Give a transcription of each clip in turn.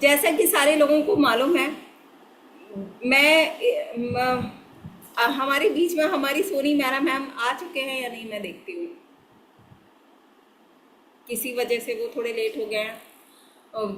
जैसा कि सारे लोगों को मालूम है, हमारे बीच में हमारी सोनी मेहरा मैम आ चुके हैं या नहीं, मैं देखती हूँ। किसी वजह से वो थोड़े लेट हो गए हैं।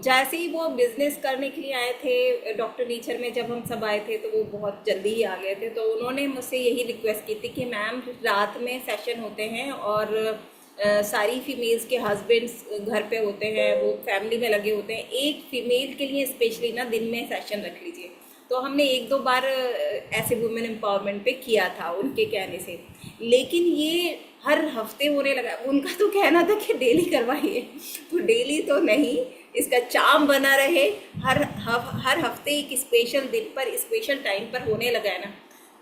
जैसे ही वो बिजनेस करने के लिए आए थे डॉक्टर नेचर में, जब हम सब आए थे तो वो बहुत जल्दी ही आ गए थे। तो उन्होंने मुझसे यही रिक्वेस्ट की थी कि मैम रात में सेशन होते हैं और सारी फीमेल्स के हस्बैंड्स घर पे होते हैं, वो फैमिली में लगे होते हैं, एक फीमेल के लिए स्पेशली ना दिन में सेशन रख लीजिए। तो हमने एक दो बार ऐसे वुमेन एम्पावरमेंट पे किया था उनके कहने से, लेकिन ये हर हफ्ते होने लगा। उनका तो कहना था कि डेली करवाइए, तो डेली तो नहीं, इसका चार्म बना रहे, हर हफ्ते एक स्पेशल दिन पर स्पेशल टाइम पर होने लगा है ना,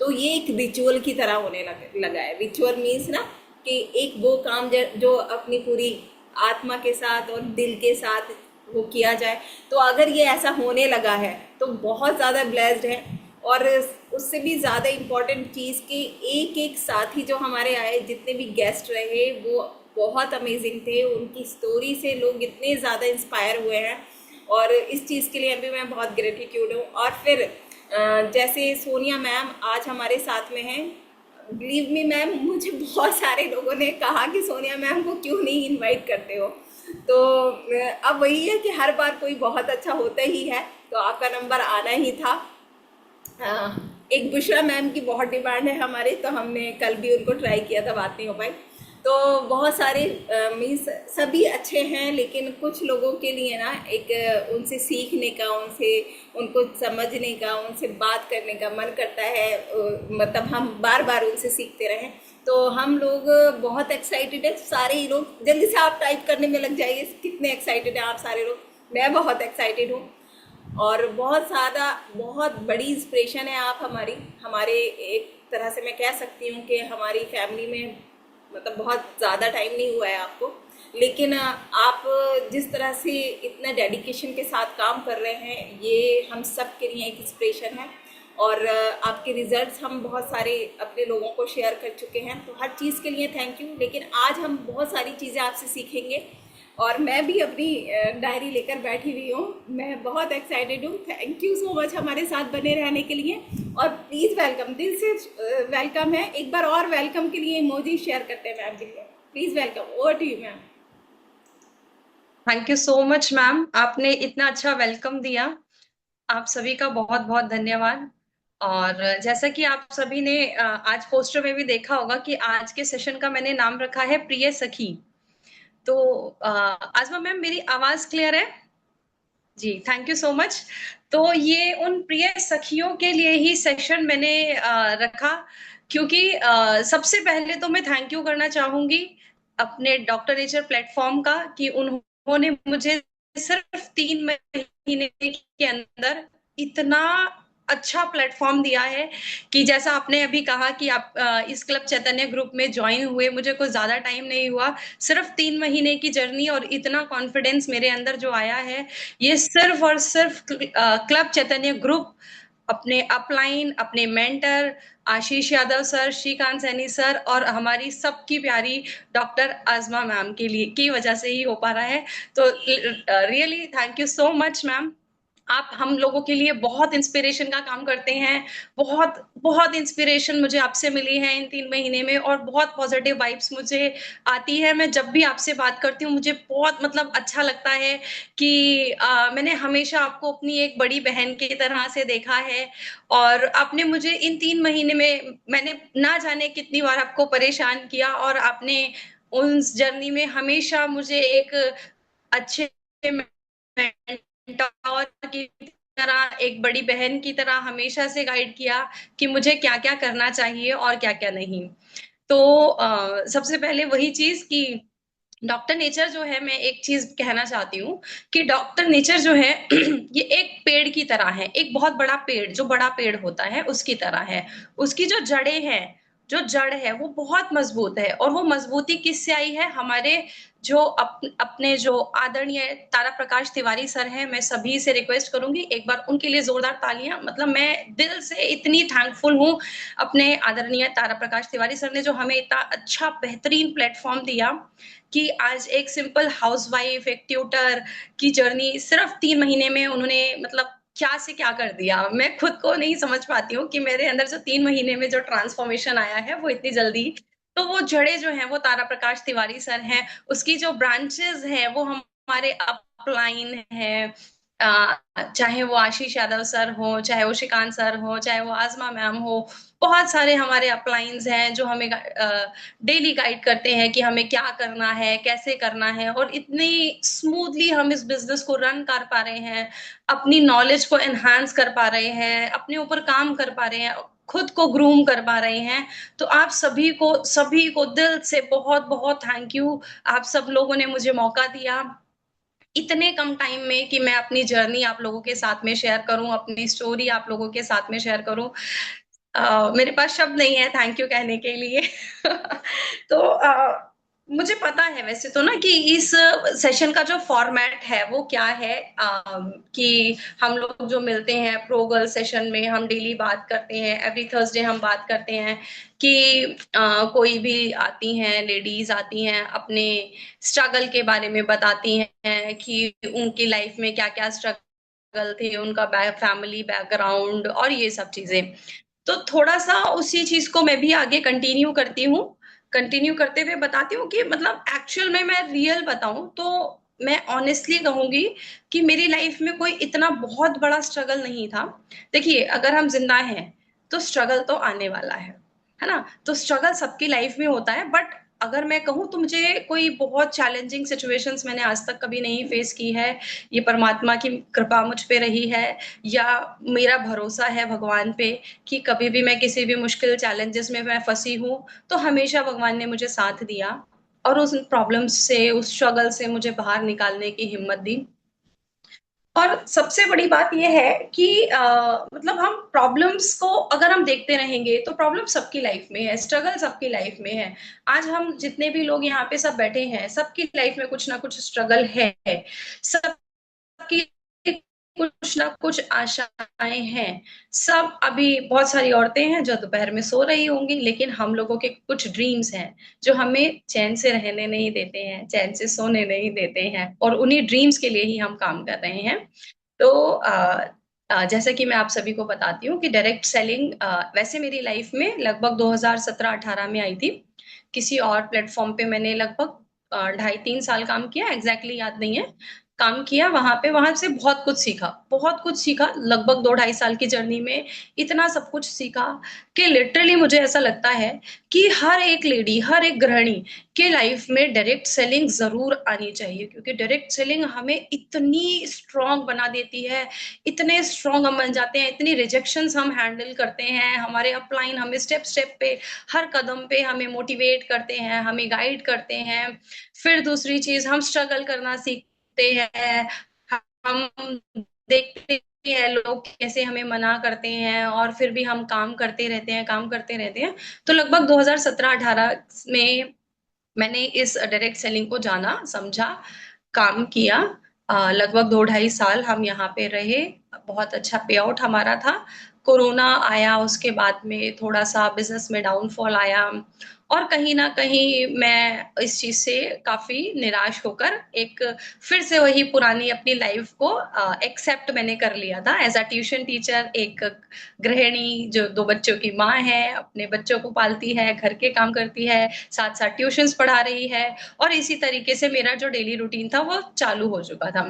तो ये एक रिचुअल की तरह होने लगा है। रिचुअल मीन्स ना कि एक वो काम जो अपनी पूरी आत्मा के साथ और दिल के साथ वो किया जाए। तो अगर ये ऐसा होने लगा है तो बहुत ज़्यादा ब्लेस्ड है। और उससे भी ज़्यादा इम्पॉर्टेंट चीज़ कि एक एक साथी जो हमारे आए, जितने भी गेस्ट रहे, वो बहुत अमेजिंग थे। उनकी स्टोरी से लोग इतने ज़्यादा इंस्पायर हुए हैं और इस चीज़ के लिए भी मैं बहुत ग्रेटिट्यूड हूँ। और फिर जैसे सोनिया मैम आज हमारे साथ में हैं, बिलीव मी मैम, मुझे बहुत सारे लोगों ने कहा कि सोनिया मैम को क्यों नहीं इनवाइट करते हो। तो अब वही है कि हर बार कोई बहुत अच्छा होता ही है, तो आपका नंबर आना ही था। एक बुशरा मैम की बहुत डिमांड है हमारी, तो हमने कल भी उनको ट्राई किया था, बात नहीं हो पाई। तो बहुत सारे मीन्स सभी अच्छे हैं, लेकिन कुछ लोगों के लिए ना एक उनसे सीखने का, उनको समझने का, उनसे बात करने का मन करता है। मतलब हम बार बार उनसे सीखते रहें। तो हम लोग बहुत एक्साइटेड है, सारे ही लोग। जल्दी से आप टाइप करने में लग जाइए कितने एक्साइटेड हैं आप सारे लोग। मैं बहुत एक्साइटेड हूँ और बहुत ज़्यादा, बहुत बड़ी इंस्पिरेशन है आप हमारी, हमारे, एक तरह से मैं कह सकती हूँ कि हमारी फैमिली में, मतलब बहुत ज़्यादा टाइम नहीं हुआ है आपको, लेकिन आप जिस तरह से इतना डेडिकेशन के साथ काम कर रहे हैं, ये हम सब के लिए एक इंस्पिरेशन है। और आपके रिजल्ट्स हम बहुत सारे अपने लोगों को शेयर कर चुके हैं, तो हर चीज़ के लिए थैंक यू। लेकिन आज हम बहुत सारी चीज़ें आपसे सीखेंगे और मैं भी अपनी डायरी लेकर बैठी हुई हूँ। मैं बहुत एक्साइटेड हूँ। थैंक यू सो मच हमारे साथ बने रहने के लिए। और प्लीज़ वेलकम, दिल से वेलकम है। एक बार और वेलकम के लिए इमोजी शेयर करते हैं मैम के लिए। Please welcome, over to you ma'am. Thank you so much ma'am, आपने इतना अच्छा वेलकम दिया। आप सभी का बहुत बहुत धन्यवाद। और जैसा कि आप सभी ने आज पोस्टर में भी देखा होगा कि आज के सेशन का मैंने नाम रखा है प्रिय सखी। तो आजमा मैम, मेरी आवाज क्लियर है? जी, थैंक यू सो मच। तो ये उन प्रिय सखियों के लिए ही सेशन मैंने रखा, क्योंकि सबसे पहले तो मैं थैंक यू करना चाहूंगी अपने डॉक्टर नेचर प्लेटफॉर्म का, कि उन्होंने मुझे सिर्फ 3 महीने के अंदर इतना अच्छा प्लेटफॉर्म दिया है। कि जैसा आपने अभी कहा कि आप इस क्लब चैतन्य ग्रुप में ज्वाइन हुए, मुझे कुछ ज्यादा टाइम नहीं हुआ, सिर्फ 3 महीने की जर्नी और इतना कॉन्फिडेंस मेरे अंदर जो आया है, ये सिर्फ और सिर्फ क्लब चैतन्य ग्रुप, अपने अपलाइन, अपने मेंटर आशीष यादव सर, श्रीकांत सैनी सर और हमारी सबकी प्यारी डॉक्टर आजमा मैम के लिए की वजह से ही हो पा रहा है। तो really thank you so much ma'am. आप हम लोगों के लिए बहुत इंस्पिरेशन का काम करते हैं। बहुत बहुत इंस्पिरेशन मुझे आपसे मिली है इन 3 महीने में, और बहुत पॉजिटिव वाइब्स मुझे आती है। मैं जब भी आपसे बात करती हूँ मुझे बहुत मतलब अच्छा लगता है कि मैंने हमेशा आपको अपनी एक बड़ी बहन की तरह से देखा है। और आपने मुझे इन 3 महीने में, मैंने ना जाने कितनी बार आपको परेशान किया, और आपने उस जर्नी में हमेशा मुझे एक अच्छे मेंटोर की तरह, एक बड़ी बहन की तरह हमेशा से गाइड किया कि मुझे क्या क्या करना चाहिए और क्या क्या नहीं। तो सबसे पहले वही चीज कि डॉक्टर नेचर जो है, मैं एक चीज कहना चाहती हूँ कि डॉक्टर नेचर जो है ये एक पेड़ की तरह है, एक बहुत बड़ा पेड़, जो बड़ा पेड़ होता है उसकी तरह है। उसकी जो जड़ें हैं जो जड़ है वो बहुत मजबूत है। और वो मजबूती किससे आई है? हमारे जो अपने जो आदरणीय तारा प्रकाश तिवारी सर हैं, मैं सभी से रिक्वेस्ट करूंगी एक बार उनके लिए जोरदार तालियां। मतलब मैं दिल से इतनी थैंकफुल हूँ अपने आदरणीय तारा प्रकाश तिवारी सर ने, जो हमें इतना अच्छा बेहतरीन प्लेटफॉर्म दिया कि आज एक सिंपल हाउसवाइफ, एक ट्यूटर की जर्नी सिर्फ 3 महीने में उन्होंने मतलब क्या से क्या कर दिया। मैं खुद को नहीं समझ पाती हूँ कि मेरे अंदर जो 3 महीने में जो ट्रांसफॉर्मेशन आया है वो इतनी जल्दी। तो वो जड़े जो हैं वो तारा प्रकाश तिवारी सर हैं, उसकी जो ब्रांचेस हैं वो हमारे अपलाइन है। चाहे वो आशीष यादव सर हो, चाहे वो श्रीकांत सर हो, चाहे वो आजमा मैम हो, बहुत सारे हमारे अपलाइंस हैं जो हमें डेली गाइड करते हैं कि हमें क्या करना है, कैसे करना है। और इतनी स्मूथली हम इस बिजनेस को रन कर पा रहे हैं, अपनी नॉलेज को एनहांस कर पा रहे हैं, अपने ऊपर काम कर पा रहे हैं, खुद को ग्रूम कर पा रहे हैं। तो आप सभी को दिल से बहुत बहुत थैंक यू। आप सब लोगों ने मुझे मौका दिया इतने कम टाइम में कि मैं अपनी जर्नी आप लोगों के साथ में शेयर करूं, अपनी स्टोरी आप लोगों के साथ में शेयर करूं। मेरे पास शब्द नहीं है थैंक यू कहने के लिए। तो मुझे पता है वैसे तो ना कि इस सेशन का जो फॉर्मेट है वो क्या है, कि हम लोग जो मिलते हैं प्रो गर्ल सेशन में, हम डेली बात करते हैं, एवरी थर्सडे हम बात करते हैं कि कोई भी आती हैं, लेडीज आती हैं, अपने स्ट्रगल के बारे में बताती हैं कि उनकी लाइफ में क्या क्या स्ट्रगल थे, उनका फैमिली बैकग्राउंड और ये सब चीजें। तो थोड़ा सा उसी चीज को मैं भी आगे कंटिन्यू करती हूँ, कंटिन्यू करते हुए बताती हूँ कि मतलब एक्चुअल में मैं रियल बताऊं तो मैं ऑनेस्टली कहूंगी कि मेरी लाइफ में कोई इतना बहुत बड़ा स्ट्रगल नहीं था। देखिए अगर हम जिंदा हैं तो स्ट्रगल तो आने वाला है ना? तो स्ट्रगल सबकी लाइफ में होता है, बट अगर मैं कहूँ तो मुझे कोई बहुत चैलेंजिंग सिचुएशंस मैंने आज तक कभी नहीं फेस की है। ये परमात्मा की कृपा मुझ पे रही है, या मेरा भरोसा है भगवान पे कि कभी भी मैं किसी भी मुश्किल चैलेंजेस में मैं फंसी हूँ तो हमेशा भगवान ने मुझे साथ दिया और उस प्रॉब्लम्स से, उस स्ट्रगल से मुझे बाहर निकालने की हिम्मत दी। और सबसे बड़ी बात यह है कि मतलब हम प्रॉब्लम्स को अगर हम देखते रहेंगे तो प्रॉब्लम सबकी लाइफ में है, स्ट्रगल सबकी लाइफ में है। आज हम जितने भी लोग यहाँ पे सब बैठे हैं, सबकी लाइफ में कुछ ना कुछ स्ट्रगल है, सबकी कुछ ना कुछ आशाएं हैं। सब अभी बहुत सारी औरतें हैं जो दोपहर में सो रही होंगी, लेकिन हम लोगों के कुछ ड्रीम्स हैं जो हमें चैन से रहने नहीं देते हैं, चैन से सोने नहीं देते हैं, और उन्हीं ड्रीम्स के लिए ही हम काम कर रहे हैं। तो जैसे कि मैं आप सभी को बताती हूँ कि डायरेक्ट सेलिंग वैसे मेरी लाइफ में लगभग 2017-18 में आई थी। किसी और प्लेटफॉर्म पे मैंने लगभग 2.5-3 साल काम किया, एग्जैक्टली याद नहीं है। काम किया वहां पे, वहां से बहुत कुछ सीखा, बहुत कुछ सीखा। लगभग 2-2.5 साल की जर्नी में इतना सब कुछ सीखा कि लिटरली मुझे ऐसा लगता है कि हर एक लेडी, हर एक गृहिणी के लाइफ में डायरेक्ट सेलिंग जरूर आनी चाहिए, क्योंकि डायरेक्ट सेलिंग हमें इतनी स्ट्रांग बना देती है, इतने स्ट्रांग हम बन जाते हैं, इतनी रिजेक्शंस हम हैंडल करते हैं, हमारे अपलाइन हमें स्टेप स्टेप पे, हर कदम पे हमें मोटिवेट करते हैं, हमें गाइड करते हैं। फिर दूसरी चीज, हम स्ट्रगल करना सीखते हैं, हम देखते हैं लोग कैसे हमें मना करते हैं और फिर भी हम काम करते रहते हैं, काम करते रहते हैं। तो लगभग 2017-18 में मैंने इस डायरेक्ट सेलिंग को जाना, समझा, काम किया। लगभग 2-2.5 साल हम यहाँ पे रहे, बहुत अच्छा पे आउट हमारा था। कोरोना आया, उसके बाद में थोड़ा सा बिजनेस में डाउनफॉल आया, और कहीं ना कहीं मैं इस चीज से काफी निराश होकर एक फिर से वही पुरानी अपनी लाइफ को एक्सेप्ट मैंने कर लिया था एज अ ट्यूशन टीचर, एक गृहिणी जो 2 बच्चों की माँ है, अपने बच्चों को पालती है, घर के काम करती है, साथ साथ ट्यूशंस पढ़ा रही है, और इसी तरीके से मेरा जो डेली रूटीन था वो चालू हो चुका था।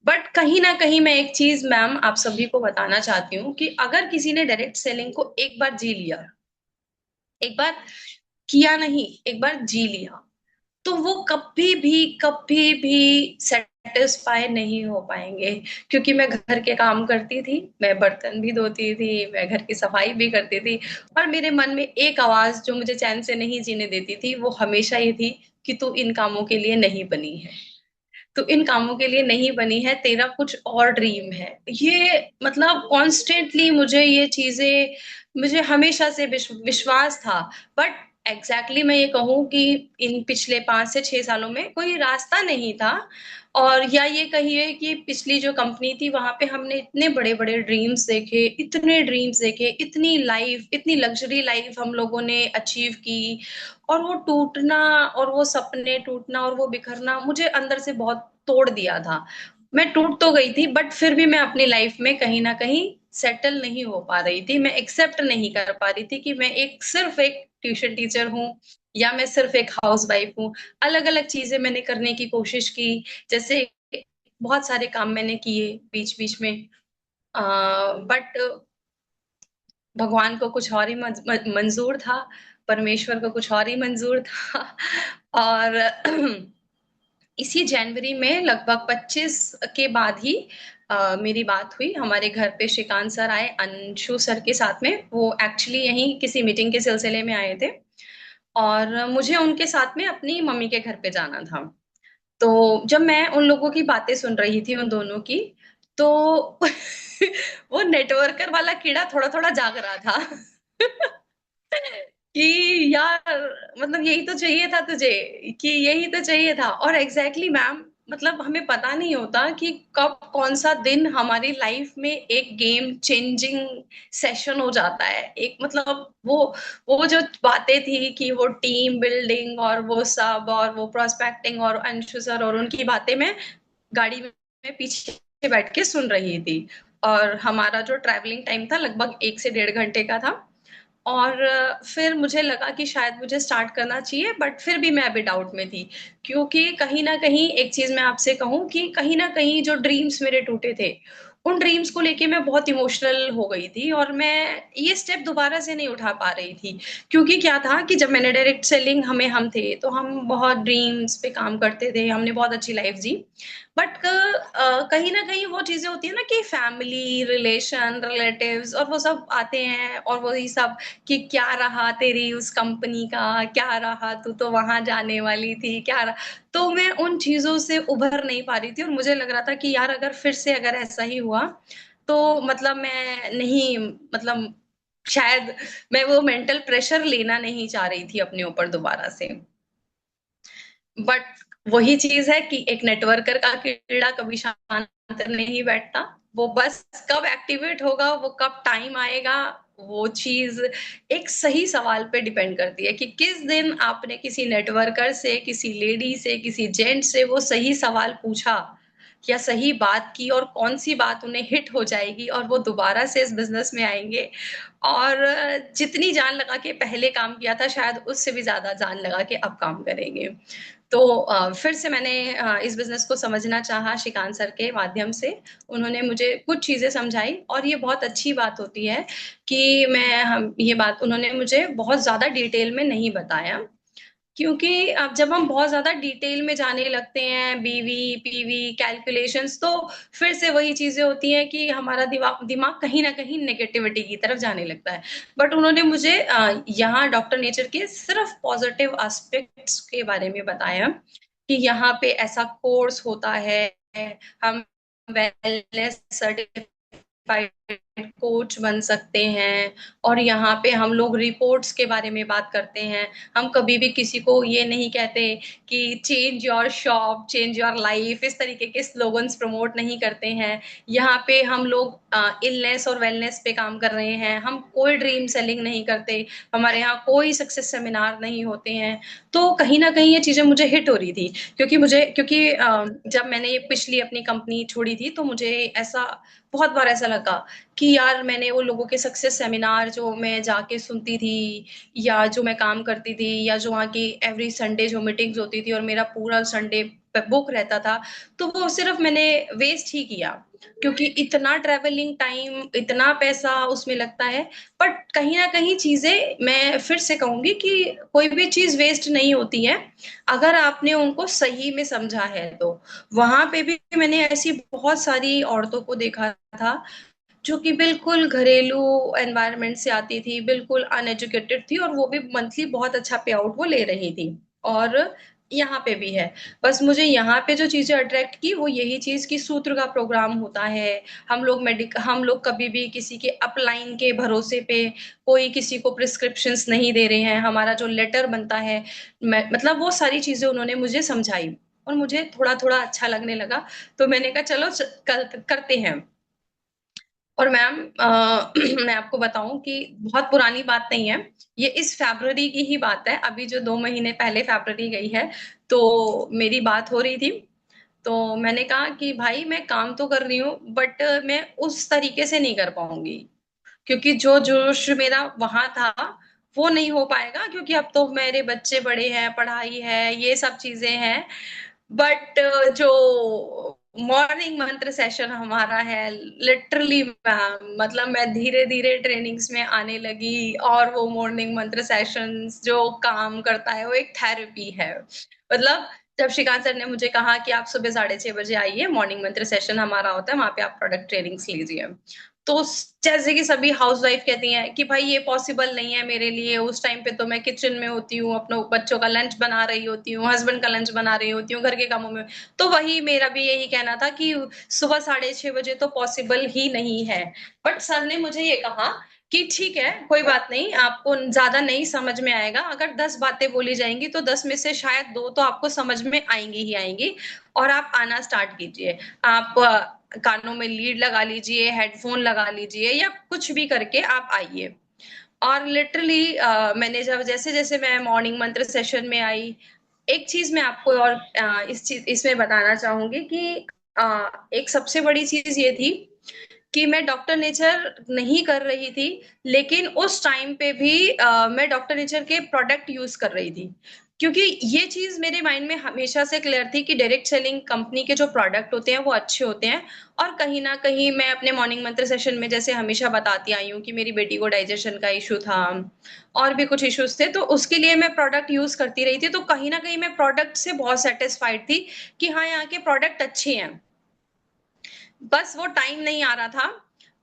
बट कहीं ना कहीं मैं एक चीज मैम आप सभी को बताना चाहती हूँ कि अगर किसी ने डायरेक्ट सेलिंग को एक बार जी लिया, एक बार किया नहीं, एक बार जी लिया, तो वो कभी भी सेटिस्फाई नहीं हो पाएंगे। क्योंकि मैं घर के काम करती थी, मैं बर्तन भी धोती थी, मैं घर की सफाई भी करती थी, और मेरे मन में एक आवाज जो मुझे चैन से नहीं जीने देती थी वो हमेशा ये थी कि तू इन कामों के लिए नहीं बनी है। तो इन कामों के लिए नहीं बनी है, तेरा कुछ और ड्रीम है। ये मतलब कॉन्स्टेंटली मुझे ये चीजें, मुझे हमेशा से विश्वास था। बट एग्जैक्टली मैं ये कहूँ कि इन पिछले 5 से 6 सालों में कोई रास्ता नहीं था। और या ये कहिए कि पिछली जो कंपनी थी वहां पे हमने इतने बड़े बड़े ड्रीम्स देखे, इतने ड्रीम्स देखे, इतनी लाइफ, इतनी लग्जरी लाइफ हम लोगों ने अचीव की, और वो टूटना, और वो सपने टूटना और वो बिखरना मुझे अंदर से बहुत तोड़ दिया था। मैं टूट तो गई थी, बट फिर भी मैं अपनी लाइफ में कहीं ना कहीं सेटल नहीं हो पा रही थी। मैं एक्सेप्ट नहीं कर पा रही थी कि मैं एक सिर्फ एक ट्यूशन टीचर हूँ, या मैं सिर्फ एक हाउस वाइफ हूँ। अलग अलग चीजें मैंने करने की कोशिश की, जैसे बहुत सारे काम मैंने किए बीच बीच में, बट भगवान को कुछ और ही मंजूर था, परमेश्वर को कुछ और ही मंजूर था। और इसी जनवरी में लगभग 25 के बाद ही मेरी बात हुई। हमारे घर पे श्रीकांत सर आए, अंशु सर के साथ में। वो एक्चुअली यहीं किसी मीटिंग के सिलसिले में आए थे, और मुझे उनके साथ में अपनी मम्मी के घर पे जाना था। तो जब मैं उन लोगों की बातें सुन रही थी, उन दोनों की, तो वो नेटवर्कर वाला कीड़ा थोड़ा थोड़ा जाग रहा था। कि यार, मतलब यही तो चाहिए था तुझे, कि यही तो चाहिए था। और एग्जैक्टली मैम, मतलब हमें पता नहीं होता कि कब कौन सा दिन हमारी लाइफ में एक गेम चेंजिंग सेशन हो जाता है। एक मतलब वो जो बातें थी कि वो टीम बिल्डिंग और वो सब और वो प्रोस्पेक्टिंग और अंशु सर और उनकी बातें, मैं गाड़ी में पीछे बैठ के सुन रही थी। और हमारा जो ट्रैवलिंग टाइम था लगभग 1 से 1.5 घंटे का था। और फिर मुझे लगा कि शायद मुझे स्टार्ट करना चाहिए, बट फिर भी मैं अभी डाउट में थी। क्योंकि कहीं ना कहीं एक चीज मैं आपसे कहूँ कि कहीं ना कहीं जो ड्रीम्स मेरे टूटे थे, उन ड्रीम्स को लेके मैं बहुत इमोशनल हो गई थी, और मैं ये स्टेप दोबारा से नहीं उठा पा रही थी। क्योंकि क्या था कि जब मैंने डायरेक्ट सेलिंग, हम थे तो हम बहुत ड्रीम्स पे काम करते थे, हमने बहुत अच्छी लाइफ जी। बट कहीं ना कहीं वो चीजें होती है ना कि फैमिली रिलेशन रिलेटिव्स और वो सब आते हैं, और वही सब कि क्या रहा तेरी उस कंपनी का, क्या रहा तू तो वहां जाने वाली थी, क्या रहा। तो मैं उन चीजों से उभर नहीं पा रही थी, और मुझे लग रहा था कि यार अगर फिर से अगर ऐसा ही हुआ तो मतलब मैं नहीं, मतलब शायद मैं वो मेंटल प्रेशर लेना नहीं चाह रही थी अपने ऊपर दोबारा से। बट वही चीज है कि एक नेटवर्कर का कीड़ा कभी शांत नहीं बैठता। वो बस कब एक्टिवेट होगा, वो कब टाइम आएगा, वो चीज एक सही सवाल पे डिपेंड करती है कि किस दिन आपने किसी नेटवर्कर से, किसी लेडी से, किसी जेंट से वो सही सवाल पूछा या सही बात की, और कौन सी बात उन्हें हिट हो जाएगी और वो दोबारा से इस बिजनेस में आएंगे। और जितनी जान लगा के पहले काम किया था, शायद उससे भी ज्यादा जान लगा के अब काम करेंगे। तो फिर से मैंने इस बिजनेस को समझना चाहा श्रीकांत सर के माध्यम से। उन्होंने मुझे कुछ चीजें समझाई, और ये बहुत अच्छी बात होती है कि मैं हम ये बात उन्होंने मुझे बहुत ज्यादा डिटेल में नहीं बताया। क्योंकि अब जब हम बहुत ज्यादा डिटेल में जाने लगते हैं, बीवी पीवी कैलकुलेशंस, तो फिर से वही चीजें होती हैं कि हमारा दिमाग दिमाग कहीं ना कहीं नेगेटिविटी की तरफ जाने लगता है। बट उन्होंने मुझे यहाँ डॉक्टर नेचर के सिर्फ पॉजिटिव एस्पेक्ट्स के बारे में बताया कि यहाँ पे ऐसा कोर्स होता है, हम वेलनेस सर्टिफाइड कोच बन सकते हैं, और यहाँ पे हम लोग रिपोर्ट्स के बारे में बात करते हैं। हम कभी भी किसी को ये नहीं कहते कि change your shop change your life, इस तरीके के स्लोगन्स प्रमोट नहीं करते हैं। यहाँ पे हम लोग इलनेस और वेलनेस पे काम कर रहे हैं, हम कोई ड्रीम सेलिंग नहीं करते, हमारे यहाँ कोई सक्सेस सेमिनार नहीं होते हैं। तो कहीं ना कहीं ये चीजें मुझे हिट हो रही थी। क्योंकि जब मैंने ये पिछली अपनी कंपनी छोड़ी थी, तो मुझे ऐसा बहुत बार ऐसा लगा कि यार मैंने वो लोगों के सक्सेस सेमिनार जो मैं जाके सुनती थी, या जो मैं काम करती थी, या जो वहाँ की एवरी संडे जो मीटिंग्स होती थी और मेरा पूरा संडे बुक रहता था, तो वो सिर्फ मैंने वेस्ट ही किया। क्योंकि इतना ट्रेवलिंग टाइम, इतना पैसा उसमें लगता है। बट कहीं ना कहीं चीजें, मैं फिर से कहूंगी कि कोई भी चीज वेस्ट नहीं होती है अगर आपने उनको सही में समझा है तो। वहां पे भी मैंने ऐसी बहुत सारी औरतों को देखा था जो कि बिल्कुल घरेलू एनवायरनमेंट से आती थी, बिल्कुल अनएजुकेटेड थी, और वो भी मंथली बहुत अच्छा पे आउट वो ले रही थी। और यहाँ पे भी है। बस मुझे यहाँ पे जो चीज़ें अट्रैक्ट की वो यही चीज़ कि सूत्र का प्रोग्राम होता है। हम लोग कभी भी किसी के अपलाइन के भरोसे पे कोई किसी को प्रिस्क्रिप्शंस नहीं दे रहे हैं। हमारा जो लेटर बनता है, मैं मतलब वो सारी चीज़ें उन्होंने मुझे समझाई और मुझे थोड़ा-थोड़ा अच्छा लगने लगा। तो मैंने कहा चलो करते हैं। और मैम मैं आपको बताऊँ कि बहुत पुरानी बात नहीं है, ये इस फ़रवरी की ही बात है, अभी जो 2 महीने पहले फ़रवरी गई है, तो मेरी बात हो रही थी। तो मैंने कहा कि भाई मैं काम तो कर रही हूँ बट मैं उस तरीके से नहीं कर पाऊँगी, क्योंकि जो जोश मेरा वहाँ था, वो नहीं हो पाएगा क्योंकि अब तो मेरे बच्चे बड़े हैं, पढ़ाई है, ये सब चीज़ें हैं। बट जो मॉर्निंग मंत्र सेशन हमारा है, लिटरली मैम, मतलब मैं धीरे धीरे ट्रेनिंग्स में आने लगी और वो मॉर्निंग मंत्र सेशंस जो काम करता है वो एक थेरेपी है। मतलब जब श्रीकांत सर ने मुझे कहा कि आप सुबह 6:30 बजे आइए, मॉर्निंग मंत्र सेशन हमारा होता है, वहां पे आप प्रोडक्ट ट्रेनिंग्स लीजिए। तो जैसे कि सभी हाउसवाइफ कहती हैं कि भाई ये पॉसिबल नहीं है मेरे लिए, उस टाइम पे तो मैं किचन में होती हूँ, अपने बच्चों का लंच बना रही होती हूँ, हस्बैंड का लंच बना रही होती हूँ, घर के कामों में। तो वही मेरा भी यही कहना था कि सुबह 6:30 बजे तो पॉसिबल ही नहीं है। बट सर ने मुझे ये कहा कि ठीक है, कोई बात नहीं, आपको ज्यादा नहीं समझ में आएगा, अगर 10 बातें बोली जाएंगी तो 10 में से शायद 2 तो आपको समझ में आएंगी ही आएंगी, और आप आना स्टार्ट कीजिए। आप कानों में लीड लगा लीजिए, हेडफोन लगा लीजिए, या कुछ भी करके आप आइए। और लिटरली मैंने जब जैसे-जैसे मैं मॉर्निंग मंत्र सेशन में आई, एक चीज़ मैं आपको और इसमें बताना चाहूँगी कि एक सबसे बड़ी चीज़ ये थी कि मैं डॉक्टर नेचर नहीं कर रही थी, लेकिन उस टाइम पे भी मैं डॉक्टर नेचर के प्रोडक्ट यूज़ कर रही थी। क्योंकि ये चीज़ मेरे माइंड में हमेशा से क्लियर थी कि डायरेक्ट सेलिंग कंपनी के जो प्रोडक्ट होते हैं, वो अच्छे होते हैं। और कहीं न कहीं मैं अपने मॉर्निंग मंत्र सेशन में जैसे हमेशा बताती आई हूँ कि मेरी बेटी को डाइजेशन का इश्यू था, और भी कुछ इश्यूज़ थे, तो उसके लिए मैं प्रोडक्ट यूज़ करती रही थी। तो कहीं न कहीं मैं प्रोडक्ट से बहुत सैटिस्फाइड थी कि हाँ, यहाँ के प्रोडक्ट अच्छे हैं। बस वो टाइम नहीं आ रहा था,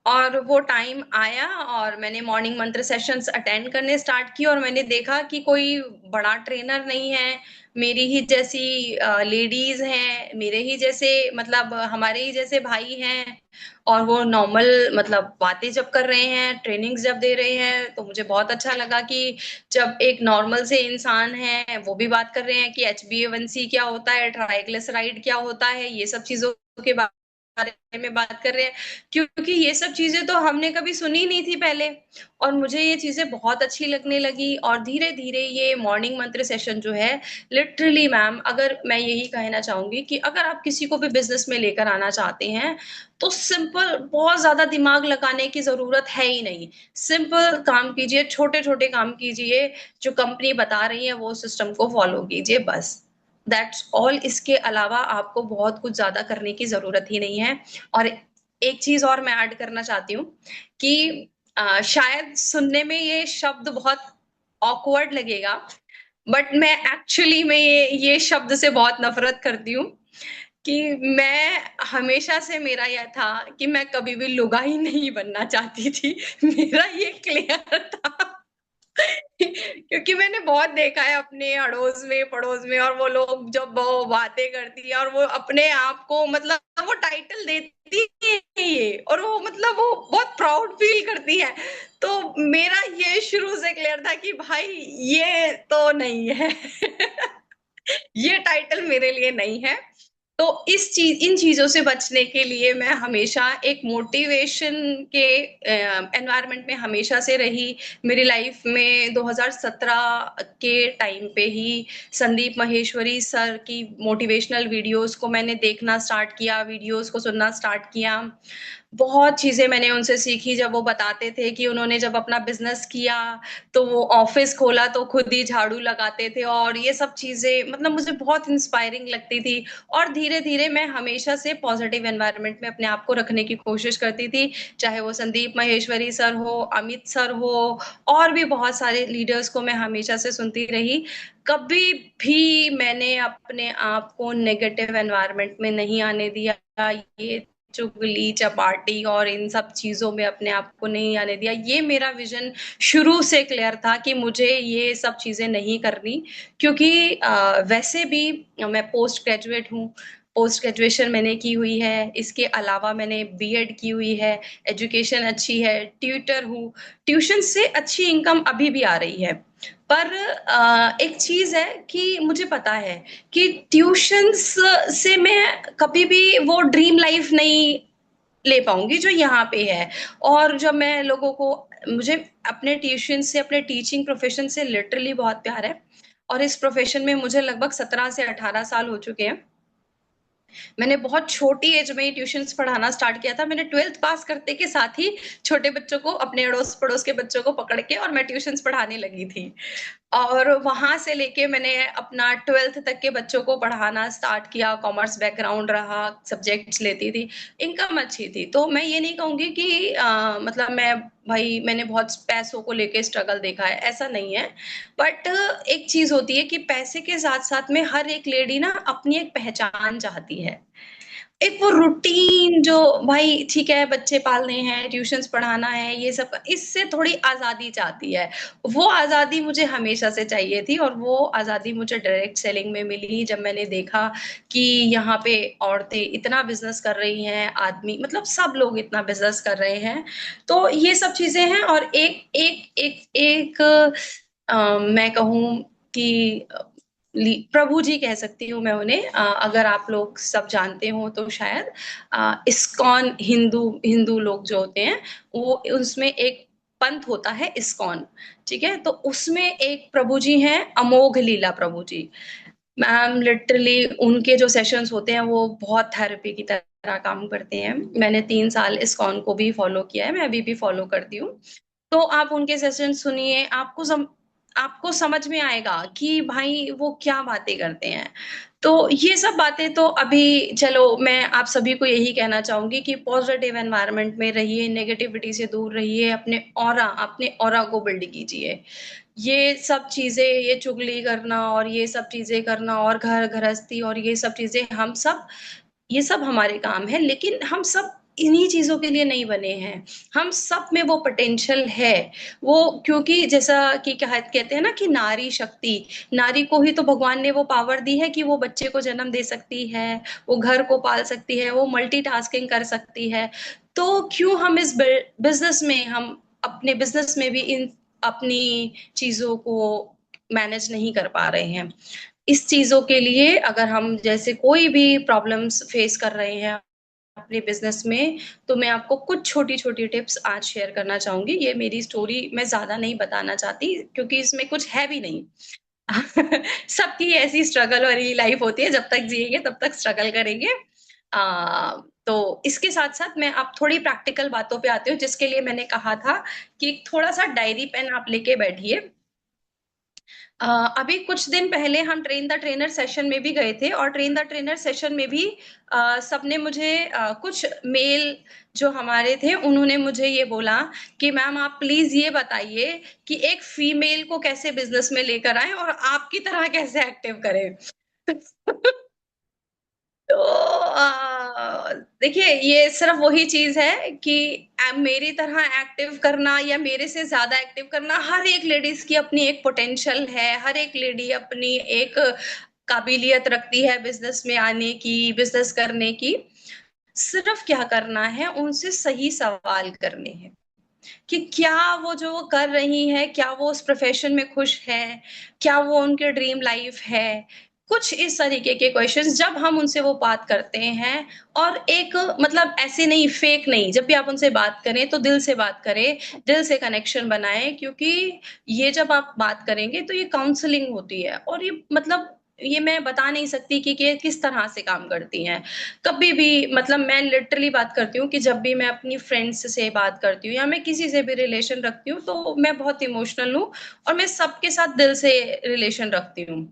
और वो टाइम आया और मैंने मॉर्निंग मंत्र सेशंस अटेंड करने स्टार्ट किए, और मैंने देखा कि कोई बड़ा ट्रेनर नहीं है, मेरी ही जैसी लेडीज हैं, मेरे ही जैसे, मतलब हमारे ही जैसे भाई हैं, और वो नॉर्मल मतलब बातें जब कर रहे हैं, ट्रेनिंग्स जब दे रहे हैं, तो मुझे बहुत अच्छा लगा कि जब एक नॉर्मल से इंसान है वो भी बात कर रहे हैं कि HbA1c क्या होता है, ट्राइग्लिसराइड क्या होता है, ये सब चीजों के बारे में बात कर रहे हैं, क्योंकि ये सब चीजें तो हमने कभी सुनी नहीं थी पहले, और मुझे ये चीजें बहुत अच्छी लगने लगी। और धीरे धीरे ये मॉर्निंग मंत्र सेशन जो है, लिटरली मैम, अगर मैं यही कहना चाहूंगी कि अगर आप किसी को भी बिजनेस में लेकर आना चाहते हैं, तो सिंपल, बहुत ज्यादा दिमाग लगाने की जरूरत है ही नहीं। सिंपल काम कीजिए, छोटे छोटे काम कीजिए, जो कंपनी बता रही है वो सिस्टम को फॉलो कीजिए, बस दैट्स ऑल। इसके अलावा आपको बहुत कुछ ज्यादा करने की जरूरत ही नहीं है। और एक चीज और मैं ऐड करना चाहती हूँ कि शायद सुनने में ये शब्द बहुत ऑकवर्ड लगेगा, बट मैं एक्चुअली में ये शब्द से बहुत नफरत करती हूँ कि मैं हमेशा से, मेरा यह था कि मैं कभी भी लुगाई नहीं बनना चाहती थी। मेरा ये क्लियर था। क्योंकि मैंने बहुत देखा है अपने अड़ोस में, पड़ोस में, और वो लोग जब वो बातें करती है और वो अपने आप को, मतलब वो टाइटल देती है ये, और वो मतलब वो बहुत प्राउड फील करती है। तो मेरा ये शुरू से क्लियर था कि भाई ये तो नहीं है। ये टाइटल मेरे लिए नहीं है। तो इन चीजों से बचने के लिए मैं हमेशा एक मोटिवेशन के एनवायरनमेंट में हमेशा से रही। मेरी लाइफ में 2017 के टाइम पे ही संदीप महेश्वरी सर की मोटिवेशनल वीडियोस को मैंने देखना स्टार्ट किया, वीडियोस को सुनना स्टार्ट किया। बहुत चीजें मैंने उनसे सीखी। जब वो बताते थे कि उन्होंने जब अपना बिजनेस किया तो वो ऑफिस खोला तो खुद ही झाड़ू लगाते थे, और ये सब चीजें मतलब मुझे बहुत इंस्पायरिंग लगती थी। और धीरे धीरे मैं हमेशा से पॉजिटिव एनवायरनमेंट में अपने आप को रखने की कोशिश करती थी, चाहे वो संदीप महेश्वरी सर हो, अमित सर हो, और भी बहुत सारे लीडर्स को मैं हमेशा से सुनती रही। कभी भी मैंने अपने आप को नेगेटिव एनवायरनमेंट में नहीं आने दिया। ये चुगली चपाटी और इन सब चीजों में अपने आप को नहीं आने दिया। ये मेरा विजन शुरू से क्लियर था कि मुझे ये सब चीजें नहीं करनी, क्योंकि वैसे भी मैं पोस्ट ग्रेजुएट हूँ। पोस्ट ग्रेजुएशन मैंने की हुई है, इसके अलावा मैंने बीएड की हुई है, एजुकेशन अच्छी है, ट्यूटर हूँ। ट्यूशन से अच्छी इनकम अभी भी आ रही है। पर एक चीज है कि मुझे पता है कि ट्यूशंस से मैं कभी भी वो ड्रीम लाइफ नहीं ले पाऊंगी जो यहाँ पे है। और जब मैं लोगों को, मुझे अपने ट्यूशन से, अपने टीचिंग प्रोफेशन से लिटरली बहुत प्यार है। और इस प्रोफेशन में मुझे लगभग 17 से 18 साल हो चुके हैं। मैंने बहुत छोटी एज में ही ट्यूशंस पढ़ाना स्टार्ट किया था। मैंने 12th पास करते के साथ ही छोटे बच्चों को, अपने अड़ोस पड़ोस के बच्चों को पकड़ के और मैं ट्यूशंस पढ़ाने लगी थी। और वहां से लेके मैंने अपना 12th तक के बच्चों को पढ़ाना स्टार्ट किया। कॉमर्स बैकग्राउंड रहा, सब्जेक्ट्स लेती थी, इनकम अच्छी थी। तो मैं ये नहीं कहूंगी कि मतलब मैं, भाई मैंने बहुत पैसों को लेके स्ट्रगल देखा है, ऐसा नहीं है। बट एक चीज होती है कि पैसे के साथ साथ में हर एक लेडी ना अपनी एक पहचान चाहती है। एक वो रूटीन जो, भाई ठीक है बच्चे पालने हैं, ट्यूशंस पढ़ाना है, ये सब इससे थोड़ी आजादी चाहती है। वो आजादी मुझे हमेशा से चाहिए थी, और वो आजादी मुझे डायरेक्ट सेलिंग में मिली जब मैंने देखा कि यहाँ पे औरतें इतना बिजनेस कर रही हैं, आदमी मतलब सब लोग इतना बिजनेस कर रहे हैं। तो ये सब चीजें हैं। और एक एक एक एक मैं कहूँ कि प्रभु जी कह सकती हूँ मैं उन्हें, अगर आप लोग सब जानते हो तो शायद, इस्कॉन, हिंदू हिंदू लोग जो होते हैं, वो उसमें एक पंथ होता है इस्कॉन। ठीक है, तो उसमें एक प्रभु जी हैं, अमोघ लीला प्रभु जी। मैम लिटरली उनके जो सेशंस होते हैं वो बहुत थेरेपी की तरह काम करते हैं। मैंने 3 साल इस्कॉन को भी फॉलो किया है, मैं अभी भी फॉलो करती हूँ। तो आप उनके सेशन सुनिए, आपको समझ में आएगा कि भाई वो क्या बातें करते हैं। तो ये सब बातें तो अभी चलो, मैं आप सभी को यही कहना चाहूंगी कि पॉजिटिव एनवायरनमेंट में रहिए, नेगेटिविटी से दूर रहिए, अपने ऑरा को बिल्ड कीजिए। ये सब चीजें, ये चुगली करना और ये सब चीजें करना और घर गृहस्थी और ये सब चीजें, ये सब हमारे काम है, लेकिन हम सब इन्हीं चीजों के लिए नहीं बने हैं। हम सब में वो पोटेंशियल है। वो, क्योंकि जैसा कि कहते हैं ना कि नारी शक्ति, नारी को ही तो भगवान ने वो पावर दी है कि वो बच्चे को जन्म दे सकती है, वो घर को पाल सकती है, वो मल्टीटास्किंग कर सकती है। तो क्यों हम इस बिजनेस में, हम अपने बिजनेस में भी इन अपनी चीजों को मैनेज नहीं कर पा रहे हैं। इस चीजों के लिए अगर हम जैसे कोई भी प्रॉब्लम्स फेस कर रहे हैं अपने बिजनेस में, तो मैं आपको कुछ छोटी छोटी टिप्स आज शेयर करना चाहूंगी। ये मेरी स्टोरी मैं ज्यादा नहीं बताना चाहती, क्योंकि इसमें कुछ है भी नहीं। सबकी ऐसी स्ट्रगल वाली लाइफ होती है, जब तक जिएंगे तब तक स्ट्रगल करेंगे। तो इसके साथ साथ मैं अब थोड़ी प्रैक्टिकल बातों पे आती हूँ, जिसके लिए मैंने कहा था कि थोड़ा सा डायरी पेन आप लेके बैठिए। अ, अभी कुछ दिन पहले हम ट्रेन द ट्रेनर सेशन में भी गए थे, और ट्रेन द ट्रेनर सेशन में भी सबने मुझे, कुछ मेल जो हमारे थे उन्होंने मुझे ये बोला कि मैम आप प्लीज ये बताइए कि एक फीमेल को कैसे बिजनेस में लेकर आए और आपकी तरह कैसे एक्टिव करें। तो देखिए, ये सिर्फ वही चीज है कि मेरी तरह एक्टिव करना या मेरे से ज्यादा एक्टिव करना, हर एक लेडीज की अपनी एक पोटेंशियल है, हर एक लेडी अपनी एक काबिलियत रखती है बिजनेस में आने की, बिजनेस करने की। सिर्फ क्या करना है, उनसे सही सवाल करने हैं कि क्या वो जो वो कर रही है, क्या वो उस प्रोफेशन में खुश है, क्या वो उनके ड्रीम लाइफ है। कुछ इस तरीके के क्वेश्चंस जब हम उनसे वो बात करते हैं, और एक मतलब ऐसे नहीं, फेक नहीं, जब भी आप उनसे बात करें तो दिल से बात करें, दिल से कनेक्शन बनाएं। क्योंकि ये जब आप बात करेंगे तो ये काउंसलिंग होती है, और ये मतलब ये मैं बता नहीं सकती कि किस तरह से काम करती हैं। कभी भी मतलब मैं लिटरली बात करती हूँ कि जब भी मैं अपनी फ्रेंड्स से बात करती हूँ या मैं किसी से भी रिलेशन रखती हूँ, तो मैं बहुत इमोशनल हूँ, और मैं सबके साथ दिल से रिलेशन रखती हूँ।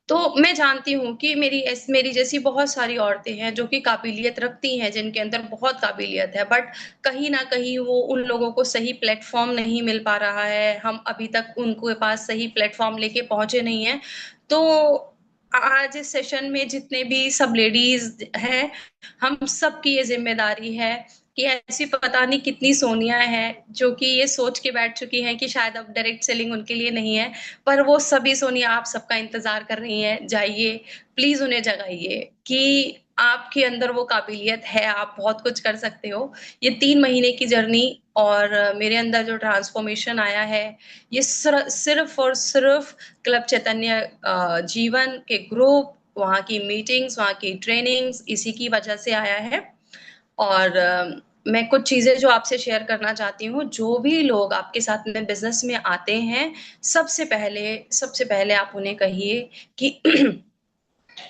तो मैं जानती हूँ कि मेरी जैसी बहुत सारी औरतें हैं जो कि काबिलियत रखती हैं, जिनके अंदर बहुत काबिलियत है, बट कहीं ना कहीं वो, उन लोगों को सही प्लेटफॉर्म नहीं मिल पा रहा है, हम अभी तक उनके पास सही प्लेटफॉर्म लेके पहुंचे नहीं हैं। तो आज इस सेशन में जितने भी सब लेडीज हैं, हम सबकी ये जिम्मेदारी है कि ऐसी पता नहीं कितनी सोनिया हैं जो कि ये सोच के बैठ चुकी हैं कि शायद अब डायरेक्ट सेलिंग उनके लिए नहीं है, पर वो सभी सोनिया आप सबका इंतजार कर रही हैं। जाइए, प्लीज उन्हें जगाइए कि आपके अंदर वो काबिलियत है, आप बहुत कुछ कर सकते हो। ये 3 महीने की जर्नी और मेरे अंदर जो ट्रांसफॉर्मेशन आया है, ये सिर्फ और सिर्फ क्लब चैतन्य जीवन के ग्रुप, वहाँ की मीटिंग्स, वहाँ की ट्रेनिंग्स, इसी की वजह से आया है। और मैं कुछ चीजें जो आपसे शेयर करना चाहती हूँ। जो भी लोग आपके साथ में बिजनेस में आते हैं, सबसे पहले आप उन्हें कहिए कि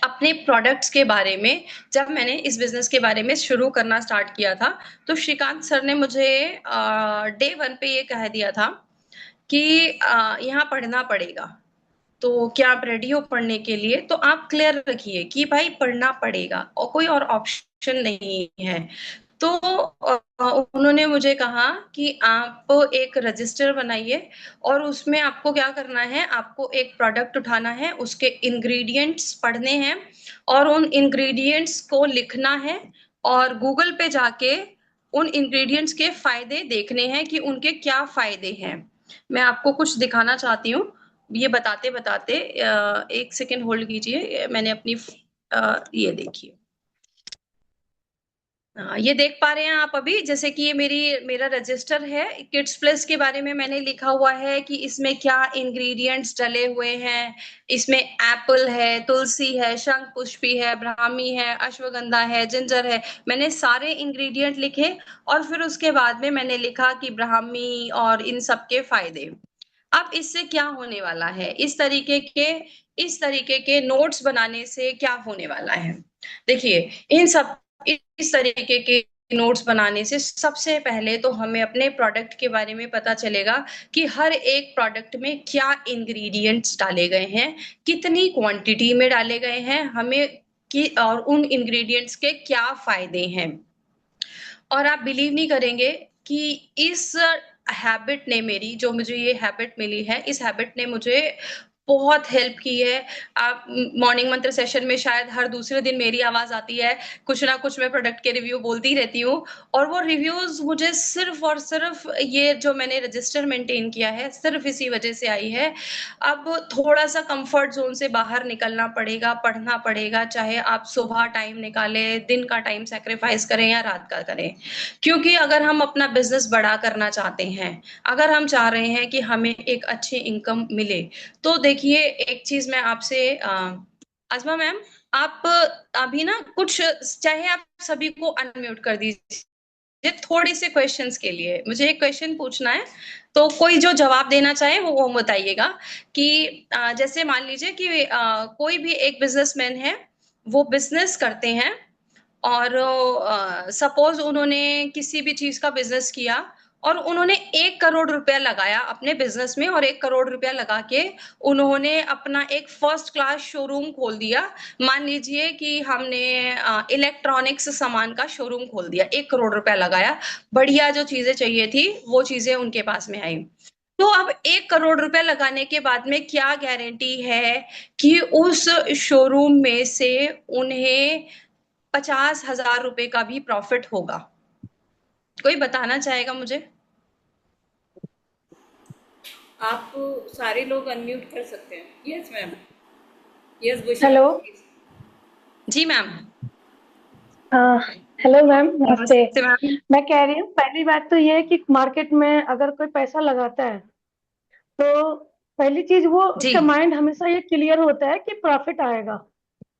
अपने प्रोडक्ट्स के बारे में। जब मैंने इस बिजनेस के बारे में शुरू करना स्टार्ट किया था, तो श्रीकांत सर ने मुझे डे वन पे ये कह दिया था कि यहाँ पढ़ना पड़ेगा, तो क्या आप रेडी हो पढ़ने के लिए? तो आप क्लियर रखिए कि भाई पढ़ना पड़ेगा और कोई और ऑप्शन नहीं है। तो उन्होंने मुझे कहा कि आप एक रजिस्टर बनाइए और उसमें आपको क्या करना है, आपको एक प्रोडक्ट उठाना है, उसके इंग्रेडिएंट्स पढ़ने हैं और उन इंग्रेडिएंट्स को लिखना है और गूगल पे जाके उन इंग्रेडिएंट्स के फायदे देखने हैं कि उनके क्या फायदे हैं। मैं आपको कुछ दिखाना चाहती हूँ। ये बताते बताते एक सेकेंड होल्ड कीजिए। मैंने अपनी ये देखिए, ये देख पा रहे हैं आप अभी, जैसे कि ये मेरा रजिस्टर है। किड्स प्लस के बारे में मैंने लिखा हुआ है कि इसमें क्या इंग्रेडिएंट्स डले हुए हैं। इसमें एप्पल है, तुलसी है, शंख पुष्पी है, ब्राह्मी है, अश्वगंधा है, जिंजर है। मैंने सारे इंग्रेडिएंट लिखे और फिर उसके बाद में मैंने लिखा कि ब्राह्मी और इन सब के फायदे। अब इससे क्या होने वाला है, इस तरीके के नोट्स बनाने से क्या होने वाला है? देखिए, इस तरीके के नोट्स बनाने से सबसे पहले तो हमें अपने प्रोडक्ट के बारे में पता चलेगा कि हर एक प्रोडक्ट में क्या इंग्रेडिएंट्स डाले गए हैं, कितनी क्वांटिटी में डाले गए हैं, हमें कि और उन इंग्रेडिएंट्स के क्या फायदे हैं। और आप बिलीव नहीं करेंगे कि इस हैबिट ने मेरी, जो मुझे ये हैबिट मिली है, इस हैबिट ने मुझे बहुत हेल्प की है। आप मॉर्निंग मंत्र सेशन में शायद हर दूसरे दिन मेरी आवाज आती है, कुछ ना कुछ मैं प्रोडक्ट के रिव्यू बोलती रहती हूँ। और वो रिव्यूज मुझे सिर्फ और सिर्फ ये जो मैंने रजिस्टर मेंटेन किया है, सिर्फ इसी वजह से आई है। अब थोड़ा सा कंफर्ट जोन से बाहर निकलना पड़ेगा, पढ़ना पड़ेगा, चाहे आप सुबह टाइम निकालें, दिन का टाइम सेक्रीफाइस करें या रात का करें। क्योंकि अगर हम अपना बिजनेस बड़ा करना चाहते हैं, अगर हम चाह रहे हैं कि हमें एक अच्छी इनकम मिले, तो देखिए एक चीज मैं आपसे आजमा मैम, आप अभी ना कुछ, चाहे आप सभी को अनम्यूट कर दीजिए थोड़े से क्वेश्चंस के लिए। मुझे एक क्वेश्चन पूछना है, तो कोई जो जवाब देना चाहे वो बताइएगा कि जैसे मान लीजिए कि कोई भी एक बिजनेसमैन है, वो बिजनेस करते हैं और सपोज उन्होंने किसी भी चीज का बिजनेस किया और उन्होंने 1 करोड़ रुपया लगाया अपने बिजनेस में, और 1 करोड़ रुपया लगा के उन्होंने अपना एक फर्स्ट क्लास शोरूम खोल दिया। मान लीजिए कि हमने इलेक्ट्रॉनिक्स सामान का शोरूम खोल दिया, 1 करोड़ रुपया लगाया, बढ़िया जो चीजें चाहिए थी वो चीजें उनके पास में आई। तो अब 1 करोड़ रुपया लगाने के बाद में क्या गारंटी है कि उस शोरूम में से उन्हें 50,000 रुपए का भी प्रॉफिट होगा? कोई बताना चाहेगा मुझे? आप सारे लोग अनम्यूट कर सकते हैं। Yes ma'am. Yes Bushra hello. Please. जी मैम। हेलो मैम, नमस्ते। नमस्ते मैम। मैं कह रही हूँ, पहली बात तो ये है कि मार्केट में अगर कोई पैसा लगाता है तो पहली चीज वो जी उसका माइंड हमेशा ये क्लियर होता है कि प्रॉफिट आएगा।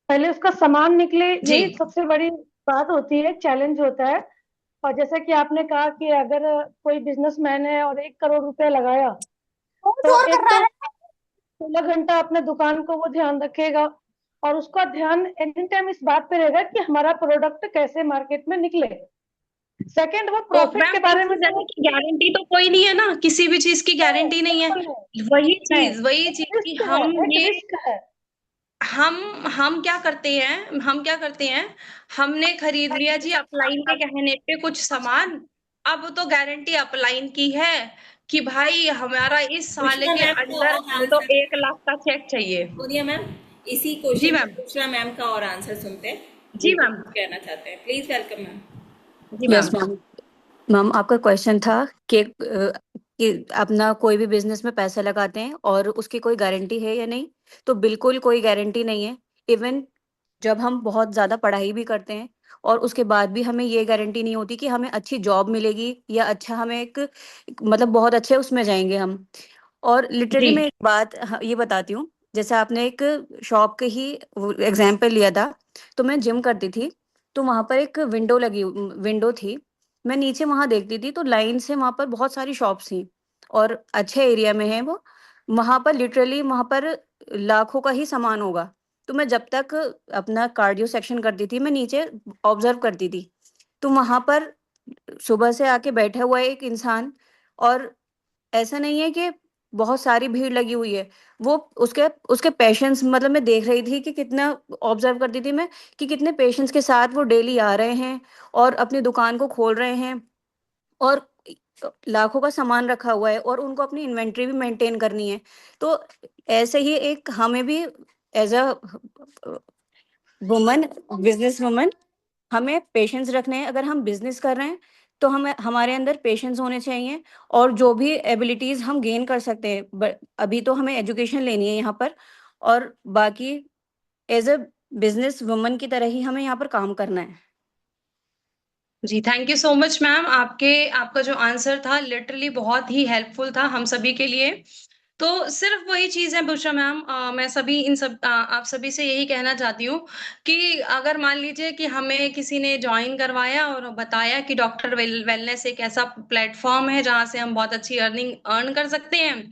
पहले उसका सामान निकले, जी। यही सबसे बड़ी बात होती है, चैलेंज होता है। और जैसा कि आपने कहा कि अगर कोई बिजनेसमैन है और 1 करोड़ रुपया लगाया, तो एक तो 16 घंटा अपने दुकान को वो ध्यान रखेगा और उसका ध्यान एनी टाइम इस बात पे रहेगा कि हमारा प्रोडक्ट कैसे मार्केट में निकले। सेकंड, वो तो प्रॉफिट मैम के एक बारे में चीज है तो ना कि गारंटी तो कोई नहीं है ना, किसी भी चीज की गारंटी नहीं है। बिल्कुल नहीं, वही चीज कि रिस्क है, हम एक ये रिस्क है। हम क्या करते हैं, हमने खरीद लिया जी अपलाइन के कहने पे कुछ सामान। अब तो गारंटी अपलाइन की है कि भाई हमारा इस साल बुशरा के मैम को अंदर और हमें तो आंसर 1 लाख का चेक चाहिए। सोनिया मैम, इसी जी क्वेश्चन मैम। पे दूसरा मैम का और आंसर सुनते हैं, जी वो क्या मैम। कहना चाहते हैं। Please welcome ma'am. जी यस मैम। मैम। मैम आपका क्वेश्चन था कि अपना कोई भी बिजनेस में पैसा लगाते हैं और उसकी कोई गारंटी है या नहीं। तो बिल्कुल कोई गारंटी नहीं है। इवन जब हम बहुत ज़्यादा पढ़ाई भी करते हैं और उसके बाद भी हमें ये गारंटी नहीं होती कि हमें अच्छी जॉब मिलेगी या अच्छा हमें एक मतलब बहुत अच्छे उसमें जाएंगे हम। और लिटरली जी मैं एक बात ये बताती हूँ। जैसे आपने एक शॉप के ही एग्जाम्पल लिया था, तो मैं जिम करती थी, तो वहां पर एक विंडो थी। मैं नीचे वहां देखती थी तो लाइन से वहां पर बहुत सारी शॉप्स थी और अच्छे एरिया में है वो। वहां पर लिटरली वहां पर लाखों का ही सामान होगा। तो मैं जब तक अपना कार्डियो सेक्शन करती थी मैं नीचे ऑब्जर्व करती थी। तो वहां पर सुबह से आके बैठा हुआ है एक इंसान, और ऐसा नहीं है कि बहुत सारी भीड़ लगी हुई है। वो उसके उसके पेशेंस मतलब मैं देख रही थी कि कितना ऑब्जर्व करती थी मैं कि कितने पेशेंस के साथ वो डेली आ रहे हैं और अपनी दुकान को खोल रहे हैं। और लाखों का सामान रखा हुआ है और उनको अपनी इन्वेंट्री भी मेंटेन करनी है। तो ऐसे ही एक हमें भी as a woman, business woman, हमें पेशेंस रखने हैं। अगर हम बिजनेस कर रहे हैं तो हमें हमारे अंदर पेशेंस होने चाहिए। और जो भी एबिलिटीज हम गेन कर सकते हैं, अभी तो हमें एजुकेशन लेनी है यहाँ पर, और बाकी एज अ बिजनेस वुमन की तरह ही हमें यहाँ पर काम करना है। जी, thank you so much ma'am. आपका जो आंसर था लिटरली बहुत ही हेल्पफुल था हम सभी के लिए। तो सिर्फ वही चीज़ है बुशरा मैम, मैं आप सभी से यही कहना चाहती हूँ कि अगर मान लीजिए कि हमें किसी ने जॉइन करवाया और बताया कि डॉक्टर वेलनेस एक ऐसा प्लेटफ़ॉर्म है जहाँ से हम बहुत अच्छी अर्न कर सकते हैं।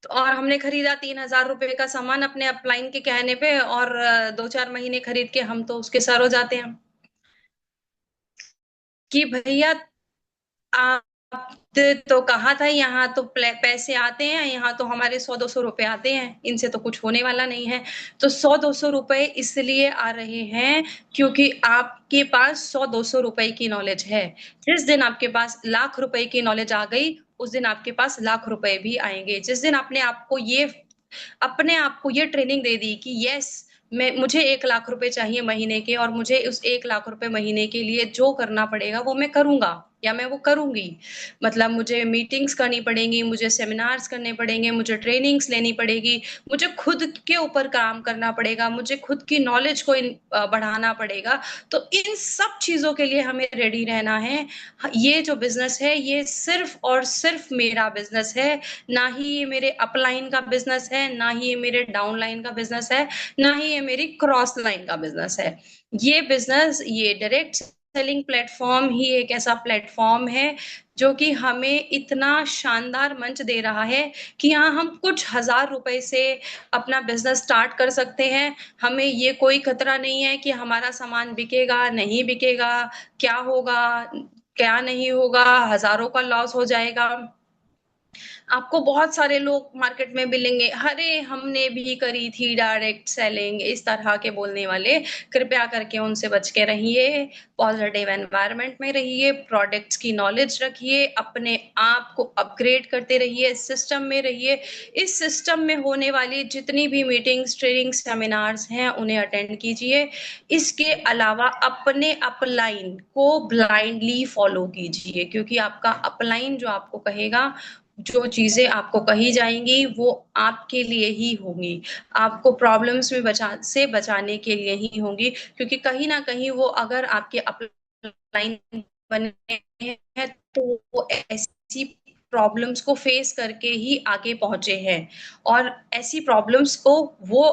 तो और हमने खरीदा 3000 रुपए का सामान अपने अपलाइन के कहने पे और 2-4 महीने खरीद के हम तो उसके सर हो जाते हैं कि भैया आपने तो कहा था यहाँ तो पैसे आते हैं, यहाँ तो हमारे 100-200 रुपए आते हैं, इनसे तो कुछ होने वाला नहीं है। तो 100-200 रुपए इसलिए आ रहे हैं क्योंकि आपके पास 100-200 रुपए की नॉलेज है। जिस दिन आपके पास लाख रुपए की नॉलेज आ गई, उस दिन आपके पास लाख रुपए भी आएँगे। जिस दिन अपने आप को ये ट्रेनिंग दे दी कि यस, मुझे 1 लाख रुपए चाहिए महीने के और मुझे उस 1 लाख रुपए महीने के लिए जो करना पड़ेगा वो मैं करूँगा या मैं वो करूँगी। मतलब मुझे मीटिंग्स करनी पड़ेंगी, मुझे सेमिनार्स करने पड़ेंगे, मुझे ट्रेनिंग्स लेनी पड़ेगी, मुझे खुद के ऊपर काम करना पड़ेगा, मुझे खुद की नॉलेज को बढ़ाना पड़ेगा। तो इन सब चीज़ों के लिए हमें रेडी रहना है। ये जो बिज़नेस है ये सिर्फ़ और सिर्फ़ मेरा बिज़नेस है, ना ही ये मेरे अपलाइन का बिज़नेस है, ना ही ये मेरे डाउनलाइन का बिज़नेस है, ना ही ये मेरी क्रॉस लाइन का बिज़नेस है। ये बिज़नेस, ये डायरेक्ट सेलिंग प्लेटफ़ॉर्म ही एक ऐसा प्लेटफ़ॉर्म है, जो कि हमें इतना शानदार मंच दे रहा है कि यहाँ हम कुछ हज़ार रुपए से अपना बिज़नेस स्टार्ट कर सकते हैं। हमें ये कोई खतरा नहीं है कि हमारा सामान बिकेगा, नहीं बिकेगा, क्या होगा, क्या नहीं होगा, हज़ारों का लॉस हो जाएगा। आपको बहुत सारे लोग मार्केट में मिलेंगे, अरे हमने भी करी थी डायरेक्ट सेलिंग, इस तरह के बोलने वाले। कृपया करके उनसे बच के रहिए, पॉजिटिव एनवायरनमेंट में रहिए, प्रोडक्ट्स की नॉलेज रखिए, अपने आप को अपग्रेड करते रहिए, सिस्टम में रहिए। इस सिस्टम में होने वाली जितनी भी मीटिंग्स, ट्रेनिंग्स, सेमिनार्स हैं, उन्हें अटेंड कीजिए। इसके अलावा अपने अपलाइन को ब्लाइंडली फॉलो कीजिए, क्योंकि आपका अपलाइन जो आपको कहेगा, जो चीज़ें आपको कही जाएँगी वो आपके लिए ही होंगी। आपको प्रॉब्लम्स में बचाने के लिए ही होंगी, क्योंकि कहीं न कहीं वो अगर आपके अपलाइन बने हैं तो वो ऐसी प्रॉब्लम्स को फेस करके ही आगे पहुँचे हैं और ऐसी प्रॉब्लम्स को वो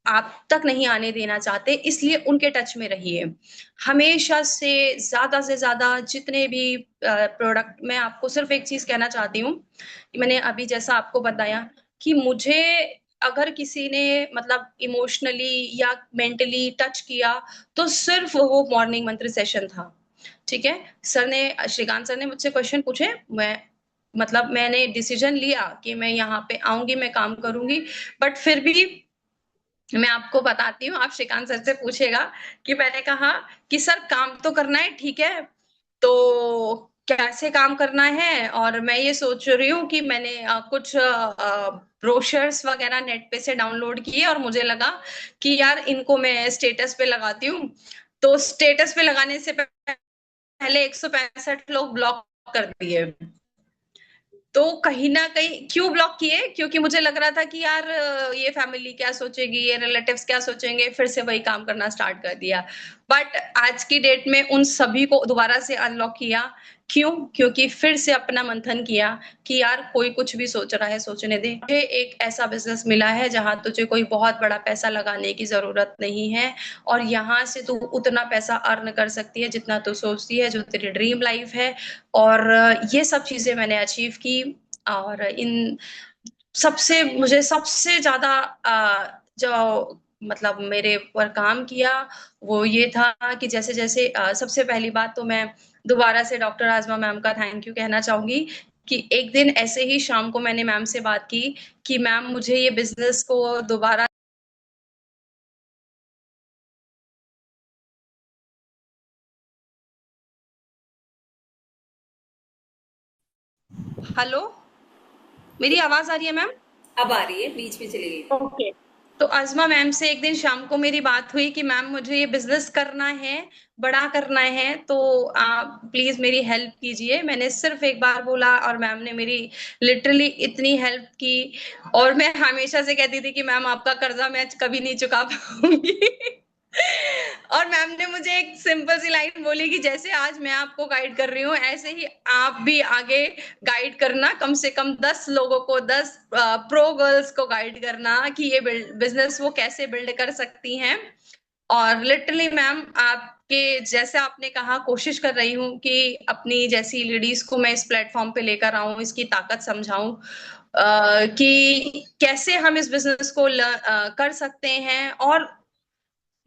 आप तक नहीं आने देना चाहते, इसलिए उनके टच में रहिए। हमेशा से ज़्यादा जितने भी प्रोडक्ट, मैं आपको सिर्फ़ एक चीज़ कहना चाहती हूँ, मैंने अभी जैसा आपको बताया कि मुझे अगर किसी ने मतलब इमोशनली या मेंटली टच किया, तो सिर्फ़ वो मॉर्निंग मंत्र सेशन था, ठीक है? श्रीकांत सर ने मुझसे क्वेश्चन पूछे, मैंने डिसीज़न लिया कि मैं यहाँ पे आऊँगी, मैं काम करूँगी, बट फिर भी मैं आपको बताती हूँ, आप श्रीकांत सर से पूछिएगा कि मैंने कहा कि सर काम तो करना है, ठीक है, तो कैसे काम करना है। और मैं ये सोच रही हूँ कि मैंने कुछ ब्रोशर्स वगैरह नेट पे से डाउनलोड किए और मुझे लगा कि यार इनको मैं स्टेटस पे लगाती हूँ। तो स्टेटस पे लगाने से पहले 165 लोग ब्लॉक कर दिए। तो कहीं ना कहीं क्यों ब्लॉक किए, क्योंकि मुझे लग रहा था कि यार ये फैमिली क्या सोचेगी, ये रिलेटिव्स क्या सोचेंगे, फिर से वही काम करना स्टार्ट कर दिया। बट आज की डेट में उन सभी को दोबारा से अनलॉक किया। क्यों? क्योंकि फिर से अपना मंथन किया कि यार कोई कुछ भी सोच रहा है सोचने दे। मुझे एक ऐसा बिजनेस मिला है जहां तुझे कोई बहुत बड़ा पैसा लगाने की जरूरत नहीं है, और यहाँ से तू उतना पैसा अर्न कर सकती है जितना तू सोचती है, जो तेरी ड्रीम लाइफ है। और ये सब चीजें मैंने अचीव की। और इन सबसे मुझे सबसे ज्यादा जो मतलब मेरे ऊपर काम किया वो ये था कि जैसे जैसे सबसे पहली बात तो मैं दोबारा से डॉक्टर आजमा मैम का थैंक यू कहना चाहूंगी कि एक दिन ऐसे ही शाम को मैंने मैम से बात की कि मैम मुझे ये बिजनेस को दोबारा। हेलो, मेरी आवाज आ रही है मैम? अब आ रही है, बीच में चली गई। ओके। तो आजमा मैम से एक दिन शाम को मेरी बात हुई कि मैम मुझे ये बिजनेस करना है, बड़ा करना है, तो आप प्लीज मेरी हेल्प कीजिए। मैंने सिर्फ एक बार बोला और मैम ने मेरी लिटरली इतनी हेल्प की। और मैं हमेशा से कहती थी कि मैम आपका कर्जा मैं कभी नहीं चुका पाऊंगी। और मैम ने मुझे एक सिंपल सी लाइन बोली कि जैसे आज मैं आपको गाइड कर रही हूँ ऐसे ही आप भी आगे गाइड करना, कम से कम 10 लोगों को, 10 प्रो गर्ल्स को गाइड करना कि ये बिजनेस वो कैसे बिल्ड कर सकती हैं। और लिटरली मैम आपके जैसे आपने कहा, कोशिश कर रही हूँ कि अपनी जैसी लेडीज को मैं इस प्लेटफॉर्म पे लेकर आऊं, इसकी ताकत समझाऊं कि कैसे हम इस बिजनेस को कर सकते हैं। और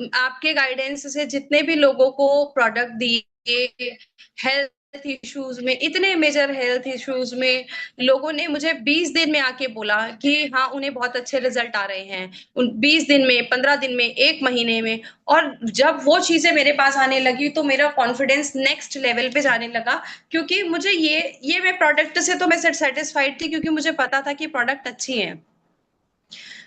आपके गाइडेंस से जितने भी लोगों को प्रोडक्ट दिए, हेल्थ इश्यूज में, इतने मेजर हेल्थ इश्यूज में लोगों ने मुझे 20 दिन में आके बोला कि हाँ उन्हें बहुत अच्छे रिजल्ट आ रहे हैं, उन 20 दिन में, 15 दिन में, एक महीने में। और जब वो चीजें मेरे पास आने लगी तो मेरा कॉन्फिडेंस नेक्स्ट लेवल पे जाने लगा, क्योंकि मुझे ये मैं प्रोडक्ट से तो मैं सेटिस्फाइड थी क्योंकि मुझे पता था कि प्रोडक्ट अच्छी है।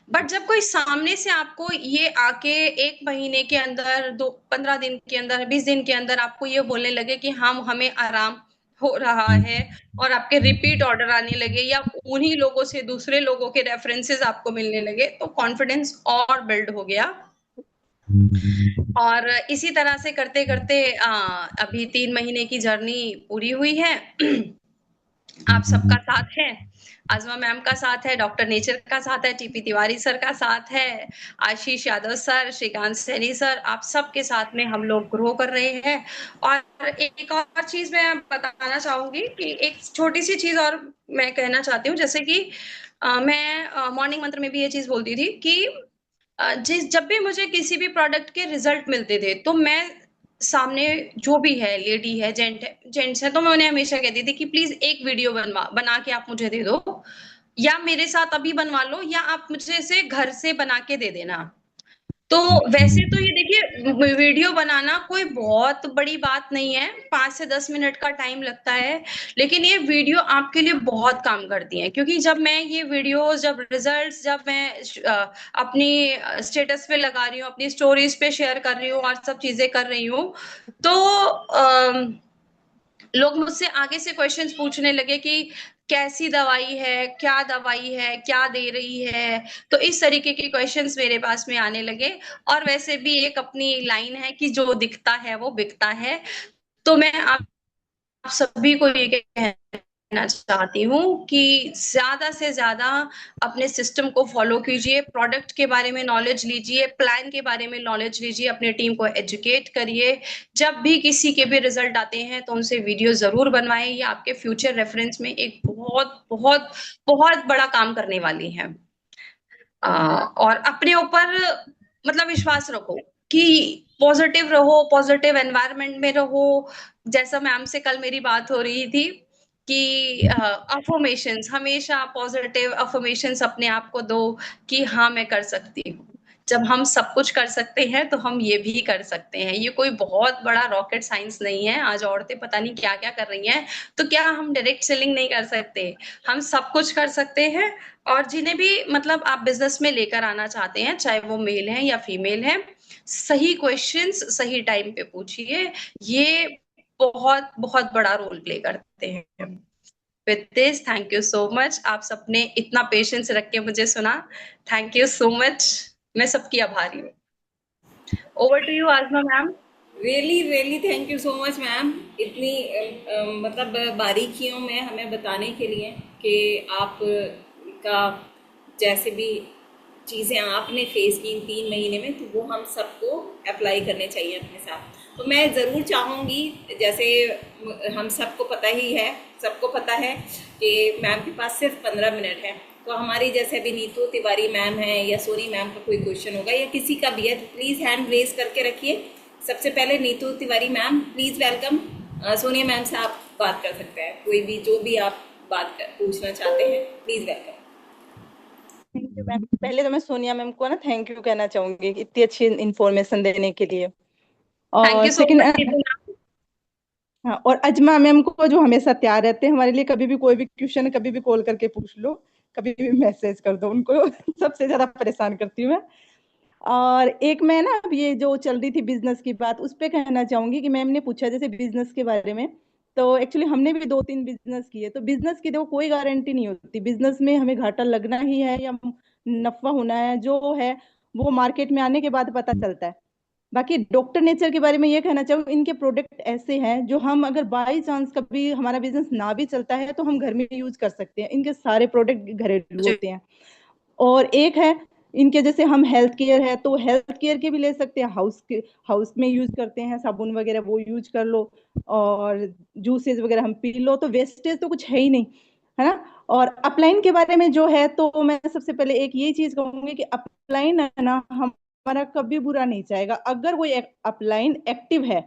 बट जब कोई सामने से आपको ये आके एक महीने के अंदर, 15 दिन के अंदर, 20 दिन के अंदर आपको ये बोलने लगे कि हम हमें आराम हो रहा है, और आपके रिपीट ऑर्डर आने लगे या उन्हीं लोगों से दूसरे लोगों के रेफरेंसेस आपको मिलने लगे, तो कॉन्फिडेंस और बिल्ड हो गया। और इसी तरह से करते करते अभी 3 महीने की जर्नी पूरी हुई है। आप सबका साथ है, आजमा मैम का साथ है, डॉक्टर नेचर का साथ है, टीपी तिवारी सर का साथ है, आशीष यादव सर, श्रीकांत सैनी सर, आप सबके साथ में हम लोग ग्रो कर रहे हैं। और एक और चीज मैं बताना चाहूंगी कि एक छोटी सी चीज और मैं कहना चाहती हूँ, जैसे कि मैं मॉर्निंग मंत्र में भी ये चीज बोलती थी कि जिस जब भी मुझे किसी भी प्रोडक्ट के रिजल्ट मिलते थे तो मैं सामने जो भी है, लेडी है, जेंट्स है, तो मैं उन्हें हमेशा कहती थी कि प्लीज एक वीडियो बना के आप मुझे दे दो, या मेरे साथ अभी बनवा लो, या आप मुझे इसे घर से बना के दे देना। तो वैसे तो ये देखिए वीडियो बनाना कोई बहुत बड़ी बात नहीं है, 5 से 10 मिनट का टाइम लगता है, लेकिन ये वीडियो आपके लिए बहुत काम करती है। क्योंकि जब मैं ये वीडियोस, जब रिजल्ट्स, जब मैं अपनी स्टेटस पे लगा रही हूँ, अपनी स्टोरीज पे शेयर कर रही हूँ और सब चीजें कर रही हूँ, तो लोग मुझसे आगे से क्वेश्चंस पूछने लगे कि कैसी दवाई है, क्या दवाई है, क्या दे रही है। तो इस तरीके के क्वेश्चंस मेरे पास में आने लगे। और वैसे भी एक अपनी लाइन है कि जो दिखता है वो बिकता है। तो मैं आप सभी को ये कहना चाहती हूँ कि ज्यादा से ज्यादा अपने सिस्टम को फॉलो कीजिए, प्रोडक्ट के बारे में नॉलेज लीजिए, प्लान के बारे में नॉलेज लीजिए, अपनी टीम को एजुकेट करिए। जब भी किसी के भी रिजल्ट आते हैं तो उनसे वीडियो जरूर बनवाएं, ये आपके फ्यूचर रेफरेंस में एक बहुत बहुत बहुत बड़ा काम करने वाली है। और अपने ऊपर मतलब विश्वास रखो कि पॉजिटिव रहो, पॉजिटिव एनवायरनमेंट में रहो। जैसा मैम से कल मेरी बात हो रही थी कि अफर्मेशंस, हमेशा पॉजिटिव अफर्मेशंस अपने आप को दो कि हाँ मैं कर सकती हूँ। जब हम सब कुछ कर सकते हैं तो हम ये भी कर सकते हैं। ये कोई बहुत बड़ा रॉकेट साइंस नहीं है। आज औरतें पता नहीं क्या क्या कर रही हैं, तो क्या हम डायरेक्ट सेलिंग नहीं कर सकते? हम सब कुछ कर सकते हैं। और जिन्हें भी मतलब आप बिजनेस में लेकर आना चाहते हैं, चाहे वो मेल है या फीमेल है, सही क्वेश्चंस सही टाइम पे पूछिए। ये बहुत बहुत बड़ा रोल प्ले करते हैं। With this, thank you so much. आप सबने इतना पेशेंस रख के मुझे सुना, थैंक यू सो मच। मैं सबकी आभारी हूँ। Over to you Azma ma'am. Really really thank you so much ma'am, इतनी मतलब बारीकियों में हमें बताने के लिए कि आप का जैसे भी चीज़ें आपने फेस की इन 3 महीने में, तो वो हम सबको अप्लाई करने चाहिए अपने साथ। तो मैं ज़रूर चाहूँगी, जैसे हम सबको पता ही है, सबको पता है कि मैम के पास सिर्फ 15 मिनट है, तो हमारी जैसे अभी नीतू तिवारी मैम है या सोनी मैम का कोई क्वेश्चन होगा या किसी का भी है, तो प्लीज़ हैंड रेज करके रखिए। सबसे पहले Neetu Tiwari ma'am, please welcome. Sonia ma'am से आप बात कर सकते हैं, कोई भी जो भी आप पूछना चाहते हैं, please welcome. Thank you ma'am. पहले तो मैं सोनिया मैम को ना थैंक यू कहना चाहूंगी इतनी अच्छी इन्फॉर्मेशन देने के लिए। थैंक और यू सो सेकंड, मच। हाँ, और अजमा मैम को जो हमेशा तैयार रहते हैं हमारे लिए, कभी भी कोई भी क्वेश्चन कभी भी कॉल करके पूछ लो, कभी भी मैसेज कर दो उनको। सबसे ज्यादा परेशान करती हूँ मैं। और एक मैं ना अब ये जो चल रही थी बिजनेस की बात, उस पे कहना चाहूंगी कि मैम ने पूछा जैसे बिजनेस के बारे में, तो एक्चुअली हमने भी 2-3 बिजनेस किए। तो बिजनेस की देखो कोई गारंटी नहीं होती, बिजनेस में हमें घाटा लगना ही है या नफा होना है, जो है वो मार्केट में आने के बाद पता चलता है। बाकी डॉक्टर नेचर के बारे में ये कहना चाहूँ, इनके प्रोडक्ट ऐसे हैं जो हम अगर बाई चांस कभी हमारा बिजनेस ना भी चलता है तो हम घर में यूज कर सकते हैं। इनके सारे प्रोडक्ट घरेलू होते हैं। और एक है इनके, जैसे हम हेल्थ केयर है तो हेल्थ केयर के भी ले सकते हैं, हाउस में यूज करते हैं, साबुन वगैरह वो यूज कर लो, और जूसेस वगैरह हम पी लो, तो वेस्टेज तो कुछ है ही नहीं, है ना। और अपलाइन के बारे में जो है, तो मैं सबसे पहले एक ये चीज कहूंगी कि अपलाइन है ना, हमारा कभी बुरा नहीं चाहेगा। अगर कोई अपलाइन एक्टिव है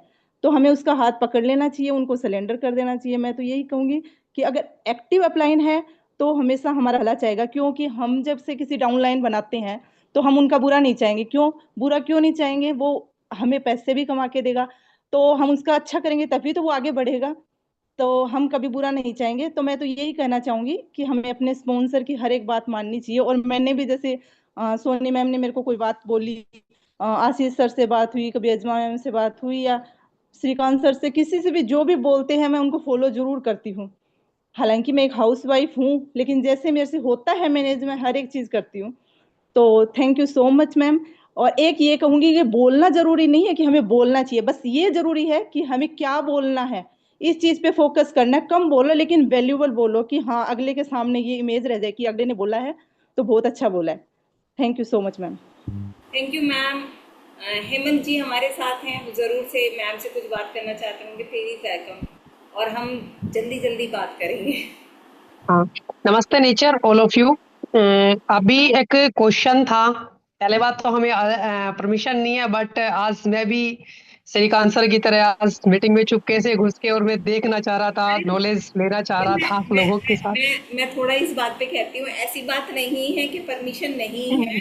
तो हमें उसका हाथ पकड़ लेना चाहिए, उनको सिलेंडर कर देना चाहिए। मैं तो यही कहूंगी कि अगर एक्टिव अपलाइन है तो हमेशा हमारा भला चाहेगा, क्योंकि हम जब से किसी डाउनलाइन बनाते हैं तो हम उनका बुरा नहीं चाहेंगे। क्यों बुरा क्यों नहीं चाहेंगे? वो हमें पैसे भी कमा के देगा, तो हम उसका अच्छा करेंगे तभी तो वो आगे बढ़ेगा। तो हम कभी बुरा नहीं चाहेंगे। तो मैं तो यही कहना चाहूंगी कि हमें अपने स्पॉन्सर की हर एक बात माननी चाहिए। और मैंने भी जैसे सोनी मैम ने मेरे को कोई बात बोली, आशीष सर से बात हुई, कभी अजमा मैम से बात हुई, या श्रीकांत सर से, किसी से भी जो भी बोलते हैं मैं उनको फॉलो जरूर करती हूँ। हालांकि मैं एक हाउसवाइफ हूँ, लेकिन जैसे मेरे से होता है मैनेज, में हर एक चीज करती हूँ। तो thank you so much ma'am. और एक ये कहूंगी कि बोलना जरूरी नहीं है कि हमें बोलना चाहिए, बस ये जरूरी है कि हमें क्या बोलना है, इस चीज पे फोकस करना है। कम बोलो लेकिन वैल्यूबल बोलो, कि हाँ अगले के सामने ये इमेज रह जाए कि अगले ने बोला है तो बहुत अच्छा बोला है। Thank you so much ma'am. Thank you ma'am. Hemant ji हमारे साथ हैं, वो ज़रूर से मैम से कुछ बात करना चाहते होंगे, प्लीज वेलकम, और हम जल्दी जल्दी बात करेंगे। हाँ, नमस्ते नेचर ऑल ऑफ यू। अभी एक क्वेश्चन था। पहले बात तो हमें परमिशन नहीं है, बट आज मैं भी श्रीकांत सर की तरह आज मीटिंग में चुपके से घुस के और मैं देखना चाह रहा था, नॉलेज लेना चाह रहा था आप लोगों के साथ। मैं थोड़ा इस बात पे कहती हूँ, ऐसी बात नहीं है कि परमिशन नहीं है।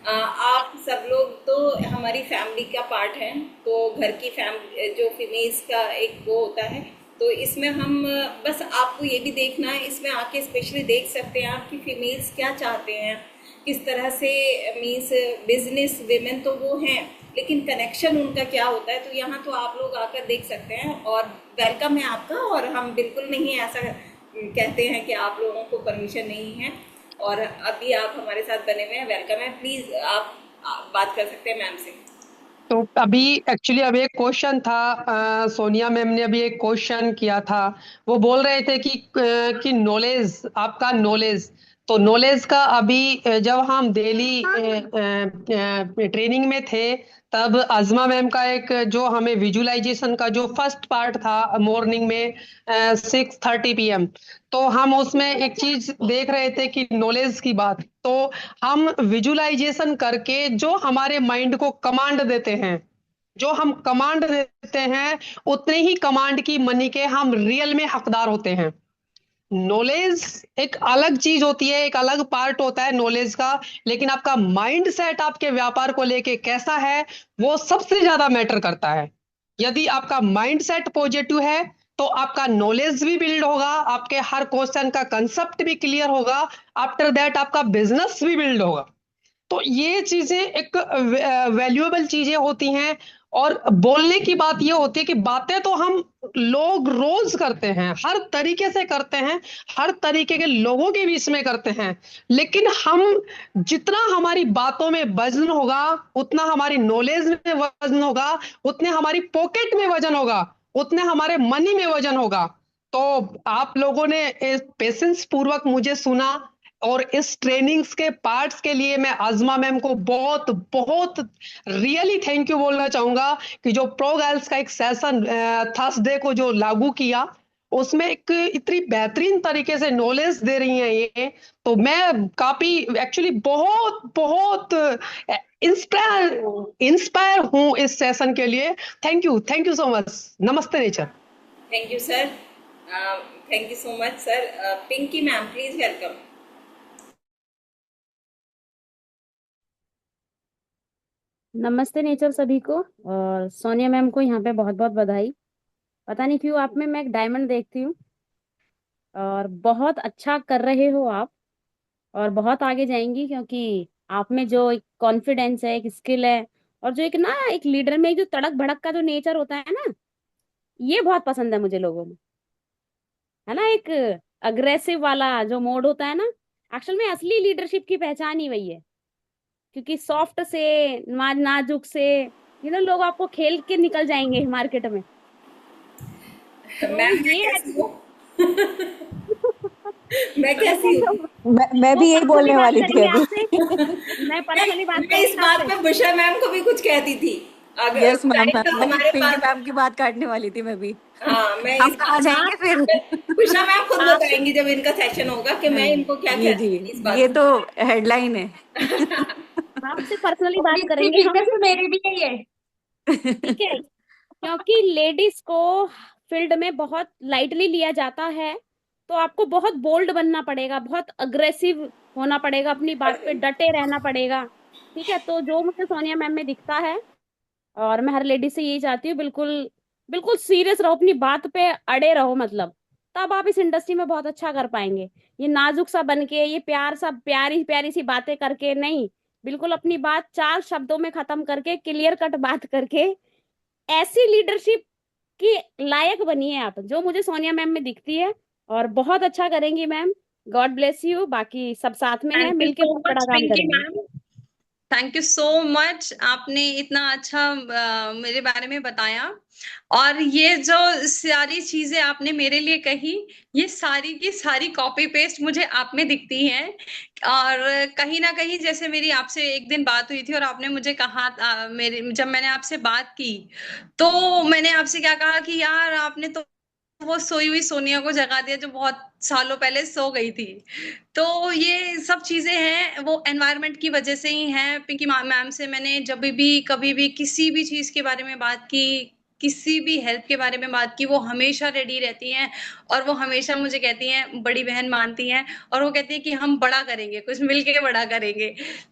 आप सब लोग तो हमारी फैमिली का पार्ट हैं, तो घर की फैमिली जो फीमेल्स का एक वो होता है, तो इसमें हम बस आपको ये भी देखना है, इसमें आके स्पेशली देख सकते हैं आप कि फीमेल्स क्या चाहते हैं, किस तरह से मीन्स बिजनेस विमेन तो वो हैं, लेकिन कनेक्शन उनका क्या होता है। तो यहाँ तो आप लोग आकर देख सकते हैं, और वेलकम है आपका। और हम बिल्कुल नहीं ऐसा कहते हैं कि आप लोगों को परमिशन नहीं है, और अभी आप हमारे साथ बने हुए हैं, वेलकम है। प्लीज आप बात कर सकते हैं मैम से। तो अभी एक्चुअली अभी एक क्वेश्चन था, सोनिया मैम ने अभी एक क्वेश्चन किया था। वो बोल रहे थे कि नॉलेज, आपका नॉलेज, तो नॉलेज का अभी जब हम डेली ट्रेनिंग में थे, तब अजमा मैम का एक जो हमें विजुअलाइजेशन का जो फर्स्ट पार्ट था मॉर्निंग में 6:30 PM, तो हम उसमें एक चीज देख रहे थे कि नॉलेज की बात, तो हम विजुअलाइजेशन करके जो हमारे माइंड को कमांड देते हैं, जो हम कमांड देते हैं, उतने ही कमांड की मनी के हम रियल में हकदार होते हैं। नॉलेज एक अलग चीज होती है, एक अलग पार्ट होता है नॉलेज का, लेकिन आपका माइंड सेट आपके व्यापार को लेके कैसा है वो सबसे ज्यादा मैटर करता है। यदि आपका माइंड सेट पॉजिटिव है तो आपका नॉलेज भी बिल्ड होगा, आपके हर क्वेश्चन का कंसेप्ट भी क्लियर होगा, आफ्टर दैट आपका बिजनेस भी बिल्ड होगा। तो ये चीजें एक वैल्यूएबल चीजें होती हैं। और बोलने की बात ये होती है कि बातें तो हम लोग रोज करते हैं, हर तरीके से करते हैं, हर तरीके के लोगों के बीच में करते हैं, लेकिन हम जितना हमारी बातों में वजन होगा, उतना हमारी नॉलेज में वजन होगा, उतने हमारी पॉकेट में वजन होगा, उतने हमारे मनी में वजन होगा। तो आप लोगों ने पेशेंस पूर्वक मुझे सुना, और इस ट्रेनिंग्स के पार्ट्स के लिए मैं आजमा मैम को बहुत बहुत रियली थैंक यू बोलना चाहूंगा कि जो प्रो गर्ल्स का एक सेशन थर्सडे को जो लागू किया, उसमें एक इतनी बेहतरीन तरीके से नॉलेज दे रही हैं ये। तो मैं काफी एक्चुअली बहुत बहुत इंस्पायर हूँ इस सेशन के लिए। Thank you so much. नमस्ते nature. Thank you sir, thank you so much sir. Pinky ma'am please welcome. नमस्ते नेचर सभी को, और सोनिया मैम को यहाँ पे बहुत बहुत बधाई। पता नहीं क्यों आप में मैं एक डायमंड देखती हूँ, और बहुत अच्छा कर रहे हो आप, और बहुत आगे जाएंगी, क्योंकि आप में जो एक कॉन्फिडेंस है, एक स्किल है, और जो एक ना एक लीडर में एक जो तड़क भड़क का जो नेचर होता है ना, ये बहुत पसंद है मुझे लोगों में, है ना। एक अग्रेसिव वाला जो मोड होता है ना, एक्चुअल में असली लीडरशिप की पहचान ही वही है। क्योंकि सॉफ्ट से नाजुक से लोग आपको खेल के निकल जाएंगे मार्केट में। तो मैम मैं ये कैसी हूँ? मैं कैसी हूँ? मैं भी यही पर्सनली बोलने बात वाली थी करेंगे अभी। आपसे। मैं पर्सनली बात मैं इस करूंगी बात आपसे। पे बुशा मैम को भी कुछ कहती थी। अगर यस मैम, टाइम तो वही हमारे पिंकी पास, मैम की बात काटने वाली थी मैं भी। हाँ मैं हम इस कहाँ जाएंगे फिर? बुशा मैम खुद आप बताएंगी जब इनका सेशन होगा कि मैं इनको क्या जी कहती थी इस जी, बात ये पे। तो हेडलाइन है। आपसे पर्सनली बात इसकी करेंगे हम, वीकनेस मेरी भी है ये। ठीक है। क्योंकि लेडीज को फील्ड में बहुत लाइटली लिया जाता है, तो आपको बहुत बोल्ड बनना पड़ेगा, बहुत अग्रेसिव होना पड़ेगा, अपनी बात पे डटे रहना पड़ेगा, ठीक है। तो जो मुझे सोनिया मैम में दिखता है, और मैं हर लेडी से यही चाहती हूँ, बिल्कुल बिल्कुल सीरियस रहो, अपनी बात पे अड़े रहो, मतलब तब आप इस इंडस्ट्री में बहुत अच्छा कर पाएंगे। ये नाजुक सा बन के, ये प्यार सा, प्यारी प्यारी सी बातें करके नहीं, बिल्कुल अपनी बात 4 शब्दों में खत्म करके, क्लियर कट बात करके, ऐसी लीडरशिप की लायक बनिए आप, जो मुझे सोनिया मैम में दिखती है। और बहुत अच्छा करेंगी मैम। God bless you. बाकी सब साथ में है, थैंक यू मिलके सो बहुत बड़ा मच काम पिंकी करेंगे। Ma'am. Thank you so much, आपने इतना अच्छा मेरे बारे में बताया। और ये जो सारी चीजें आपने मेरे लिए कही, ये सारी की सारी कॉपी पेस्ट मुझे आप में दिखती हैं। और कहीं ना कहीं जैसे मेरी आपसे एक दिन बात हुई थी और आपने मुझे कहा मेरे जब मैंने आपसे बात की, तो मैंने आपसे क्या कहा कि यार आपने तो वो सोई हुई सोनिया को जगा दिया जो बहुत सालों पहले सो गई थी। तो ये सब चीजें हैं, वो एनवायरनमेंट की वजह से ही हैं। पिंकी मैम से मैंने जब भी कभी भी किसी भी चीज के बारे में बात की, किसी भी हेल्प के बारे में बात की, वो हमेशा रेडी रहती हैं। और वो हमेशा मुझे कहती हैं, बड़ी बहन मानती हैं, और वो कहती है कि हम बड़ा करेंगे, कुछ मिलके बड़ा करेंगे।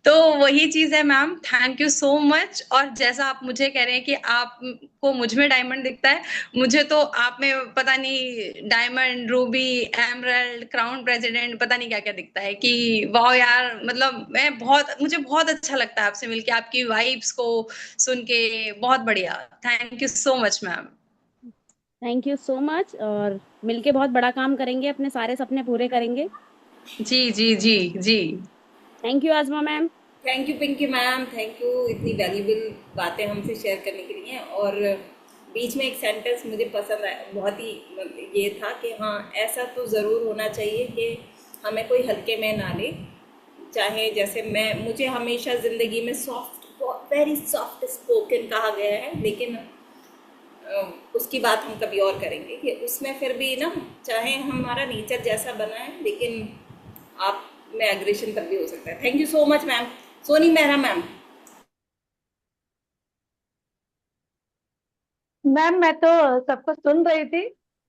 तो वही चीज है ma'am. Thank you so much. और जैसा आप मुझे कह रहे हैं कि आपको मुझ में डायमंड दिखता है, मुझे तो आप में पता नहीं diamond, Ruby, emerald, crown president, पता नहीं क्या क्या दिखता है कि वाह यार, मतलब मुझे बहुत अच्छा लगता है आपसे मिलके, आपकी वाइब्स को सुन के। बहुत बढ़िया। Thank you so much ma'am. Thank you so much. और मिलके बहुत बड़ा काम करेंगे, अपने सारे सपने पूरे करेंगे। जी जी जी जी। Thank you Azma ma'am. Thank you Pinky ma'am, thank you इतनी वैल्यूबल बातें हमसे शेयर करने के लिए। और बीच में एक सेंटेंस मुझे पसंद आया, बहुत ही ये था कि हाँ ऐसा तो ज़रूर होना चाहिए कि हमें कोई हल्के में ना ले। चाहे जैसे मुझे हमेशा ज़िंदगी में सॉफ्ट, वेरी सॉफ्ट स्पोकन कहा गया है, लेकिन उसकी बात हम कभी और करेंगे कि उसमें फिर भी ना, चाहे हमारा नेचर जैसा बना है, लेकिन आप में एग्रेशन तब भी हो सकता है। Thank you so much ma'am. Soni Mehra ma'am. Ma'am मैं तो सबको सुन रही थी,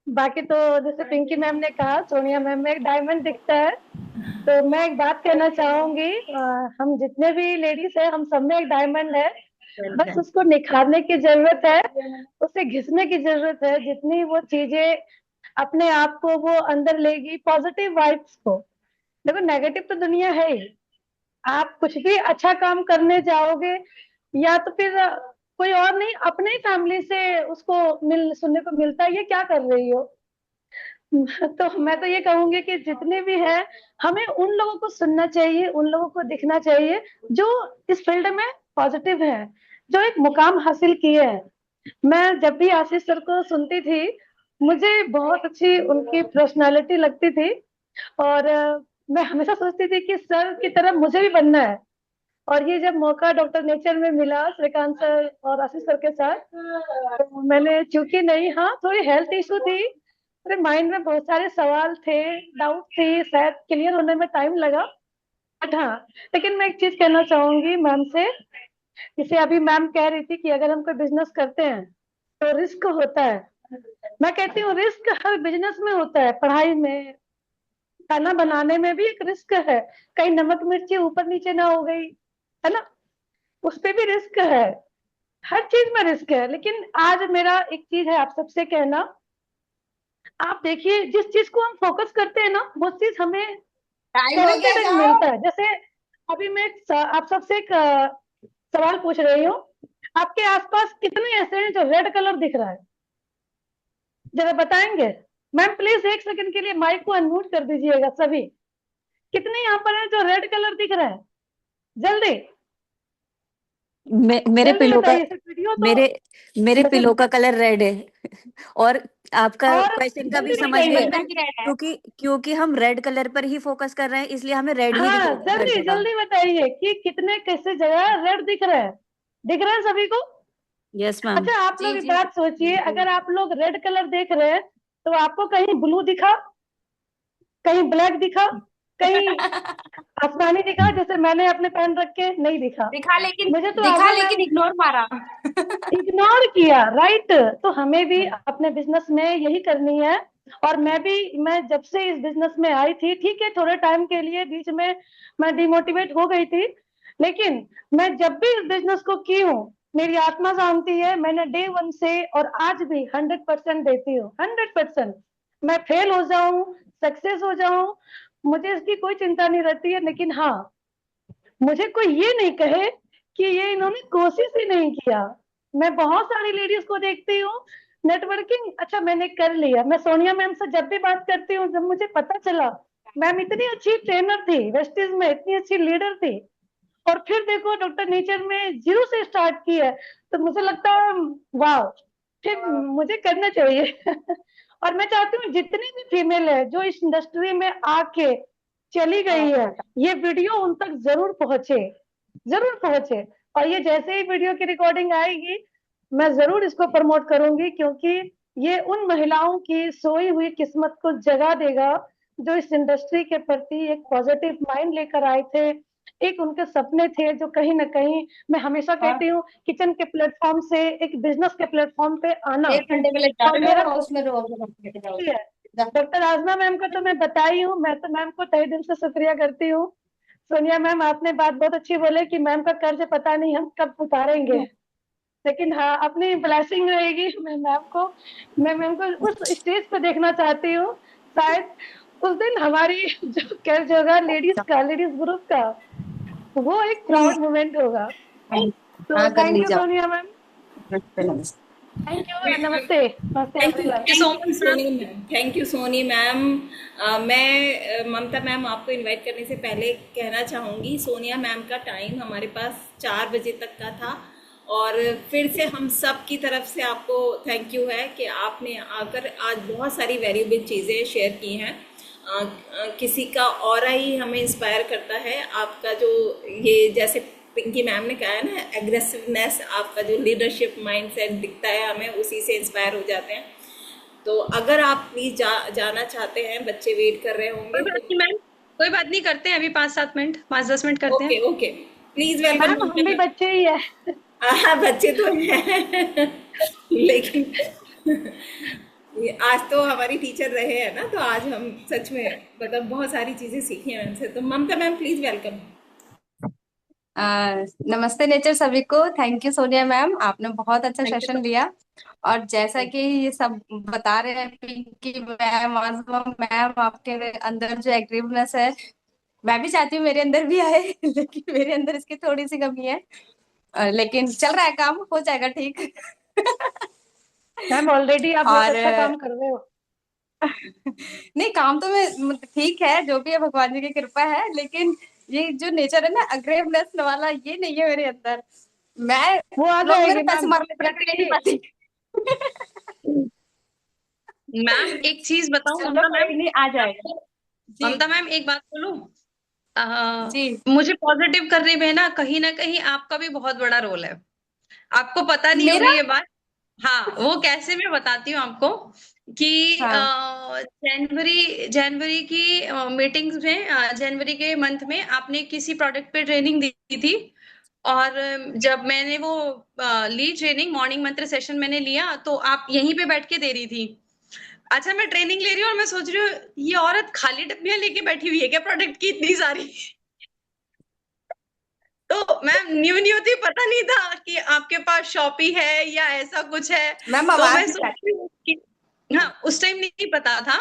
बाकी तो जैसे पिंकी मैम ने कहा, सोनिया मैम में एक डायमंड दिखता है। तो मैं एक बात कहना चाहूंगी, हम जितने भी लेडीज हैं हम सब में एक डायमंड है, बस उसको निखारने की जरूरत है, उसे घिसने की जरूरत है। जितनी वो चीजें अपने आप को वो अंदर लेगी, पॉजिटिव वाइब्स को। देखो नेगेटिव तो दुनिया है ही, आप कुछ भी अच्छा काम करने जाओगे या तो फिर कोई और नहीं, अपने ही फैमिली से उसको सुनने को मिलता है, ये क्या कर रही हो। तो मैं तो ये कहूंगी कि जितने भी हैं हमें उन लोगों को सुनना चाहिए, उन लोगों को दिखना चाहिए जो इस फील्ड में पॉजिटिव है, जो एक मुकाम हासिल किए हैं। मैं जब भी आशीष सर को सुनती थी, मुझे बहुत अच्छी उनकी पर्सनालिटी लगती थी, और मैं हमेशा सोचती थी कि सर की तरह मुझे भी बनना है। और ये जब मौका डॉक्टर नेचर में मिला श्रीकांत सर और आशीष सर के साथ, तो मैंने चूंकि नहीं, हाँ थोड़ी हेल्थ इशू थी, मेरे माइंड में बहुत सारे सवाल थे, डाउट थी, शायद क्लियर होने में टाइम लगा। बट हाँ, लेकिन मैं एक चीज कहना चाहूंगी मैम से, जैसे अभी मैम कह रही थी कि अगर हम कोई बिजनेस करते हैं तो रिस्क होता है। मैं कहती हूँ रिस्क हर बिजनेस में होता है, पढ़ाई में, खाना बनाने में भी एक रिस्क है, कहीं नमक मिर्ची ऊपर नीचे ना हो गई, है ना, उस पे भी रिस्क है, हर चीज में रिस्क है। लेकिन आज मेरा एक चीज है आप सबसे कहना, आप देखिए जिस चीज को हम फोकस करते हैं ना वो चीज हमें गारंटेड मिलता है। जैसे अभी मैं आप सबसे एक सवाल पूछ रही हूँ, आपके आसपास कितने ऐसे हैं जो रेड कलर दिख रहा है, जरा बताएंगे। मैम प्लीज एक सेकंड के लिए माइक को अनम्यूट कर दीजिएगा सभी। कितने यहाँ पर है जो रेड कलर दिख रहा है, जल्दी मेरे जल्दी पिलो का बताइए, वीडियो तो मेरे मेरे बता, पिलो का कलर रेड है। और आपका और क्वेश्चन का भी जल्दी समझ गए बताइए। मैं, क्योंकि क्योंकि हम रेड कलर पर ही फोकस कर रहे हैं, इसलिए हमें रेड ही हाँ दिखेगा हर जल्दी जगह। जल्दी बताइए कि कितने कैसे जगह रेड दिख रहा है, दिख रहा है सभी को। Yes ma'am. अच्छा आप लोग एक बात सोचिए, अगर आप लोग रेड कलर देख रहे हैं तो आपको कहीं ब्लू दिखा, कहीं ब्लैक दिखा, कहीं आसमानी दिखा जैसे मैंने अपने पेन रख के, नहीं दिखा। मुझे तो दिखा आजमा लेकिन मैम इग्नोर मारा। इग्नोर किया, राइट। तो हमें भी अपने बिजनेस में यही करनी है। और मैं जब से इस बिजनेस में आई थी, ठीक है थोड़े टाइम के लिए बीच में मैं डिमोटिवेट हो गई थी, लेकिन मैं जब भी इस बिजनेस को की हूँ, मेरी आत्मा जानती है, मैंने डे वन से और आज भी 100% देती हूँ, 100%। मैं फेल हो जाऊं, सक्सेस हो जाऊं, मुझे इसकी कोई चिंता नहीं रहती है। लेकिन हाँ, मुझे कोई ये नहीं कहे कि ये इन्होंने कोशिश ही नहीं किया। मैं बहुत सारी लेडीज को देखती हूँ, नेटवर्किंग अच्छा मैंने कर लिया। मैं सोनिया मैम से जब भी बात करती हूँ, जब मुझे पता चला मैम इतनी अच्छी ट्रेनर थी, वेस्टेज में इतनी अच्छी लीडर थी, और फिर देखो डॉक्टर नेचर में जीरो से स्टार्ट की है, तो मुझे लगता है वाह, फिर मुझे करना चाहिए। और मैं चाहती हूँ जितनी भी फीमेल है जो इस इंडस्ट्री में आके चली गई है, ये वीडियो उन तक जरूर पहुंचे, जरूर पहुंचे। और ये जैसे ही वीडियो की रिकॉर्डिंग आएगी, मैं जरूर इसको प्रमोट करूंगी, क्योंकि ये उन महिलाओं की सोई हुई किस्मत को जगा देगा जो इस इंडस्ट्री के प्रति एक पॉजिटिव माइंड लेकर आए थे, एक उनके सपने थे जो कहीं ना कहीं, मैं हमेशा कहती हूँ किचन के प्लेटफॉर्म से एक बिजनेस के प्लेटफॉर्म पे आना। 1 घंटे के लिए और मेरा जाओ, उसमें रहो। है डॉक्टर आजमा मैम को तो मैं बताई हूँ, मैं तो मैम को तहे दिल से शुक्रिया करती हूँ। सोनिया मैम आपने बात बहुत अच्छी बोले कि मैम का कर्ज पता नहीं हम कब उतारेंगे, लेकिन हाँ अपनी ब्लेसिंग रहेगी। मैं मैम को उस स्टेज पे देखना चाहती हूँ, शायद उस दिन हमारी जो कर्ज होगा लेडीज का, लेडीज ग्रुप का, वो एक प्राउड मोमेंट होगा। तो thank you Sonia ma'am, thank you, namaste namaste everyone। Thank you Soni ma'am. मैं ममता मैम आपको इनवाइट करने से पहले कहना चाहूँगी, सोनिया मैम का टाइम हमारे पास 4 बजे तक का था, और फिर से हम सब की तरफ से आपको थैंक यू है कि आपने आकर आज बहुत सारी वैल्यूएबल चीज़ें शेयर की हैं। किसी का ऑरा ही हमें इंस्पायर करता है, आपका जो ये जैसे पिंकी मैम ने कहा है ना, एग्रेसिवनेस, आपका जो लीडरशिप माइंडसेट दिखता है हमें, उसी से इंस्पायर हो जाते हैं। तो अगर आप प्लीज जाना चाहते हैं, बच्चे वेट कर रहे होंगे कोई बात नहीं, करते हैं अभी 5-7 मिनट, 5-10 मिनट करते हैं। Okay please ma'am welcome. हम भी बच्चे ही है। हाँ बच्चे तो हैं लेकिन आज तो हमारी टीचर रहे हैं ना, तो आज हम सच में मतलब बहुत सारी चीजें सीखी हैं उनसे। तो ममता मैम प्लीज वेलकम। नमस्ते नेचर सभी को। थैंक यू सोनिया मैम, आपने बहुत अच्छा थैंक यू सेशन लिया। और जैसा कि ये सब बता रहे हैं पिंकी मैम और मैम, आपके अंदर जो एग्रीवनेस है, मैं भी चाहती हूँ मेरे अंदर भी आए लेकिन मेरे अंदर इसकी थोड़ी सी कमी है। लेकिन चल रहा है, काम हो जाएगा ठीक। मैम ऑलरेडी आप बहुत और अच्छा काम कर रहे हो। नहीं, काम तो मैं ठीक है, जो भी है भगवान जी की कृपा है, लेकिन ये जो नेचर है ना अग्रेसिवनेस वाला, ये नहीं है मेरे अंदर। मैं वो आ लोग मेरे जाएगी पैसे मैम, मार लेते रहते नहीं पाती। मैम एक चीज बताऊं चलो ममता मैम, कोई नहीं, आ जाएगा जी। ममता मैम एक बात बोलूं। जी मुझे पॉजिटिव करने में ना कहीं आपका भी बहुत बड़ा रोल है। आपको पता नहीं मेरा, होगी ये बात। हाँ, वो कैसे मैं बताती हूँ आपको कि हाँ जनवरी जनवरी की मीटिंग्स में, जनवरी के मंथ में आपने किसी प्रोडक्ट पे ट्रेनिंग दी थी। और जब मैंने वो ली ट्रेनिंग, मॉर्निंग मंत्र सेशन मैंने लिया, तो आप यहीं पे बैठ के दे रही थी। अच्छा, मैं ट्रेनिंग ले रही हूँ और मैं सोच रही हूँ ये औरत खाली डब्बियां लेके बैठी हुई है क्या प्रोडक्ट की इतनी सारी। तो मैम न्यू न्यू थी, पता नहीं था कि आपके पास शॉपी है या ऐसा कुछ है। मैम, तो आवाज मैं नहीं आ सोच रही हूँ कि हाँ, उस टाइम नहीं पता था।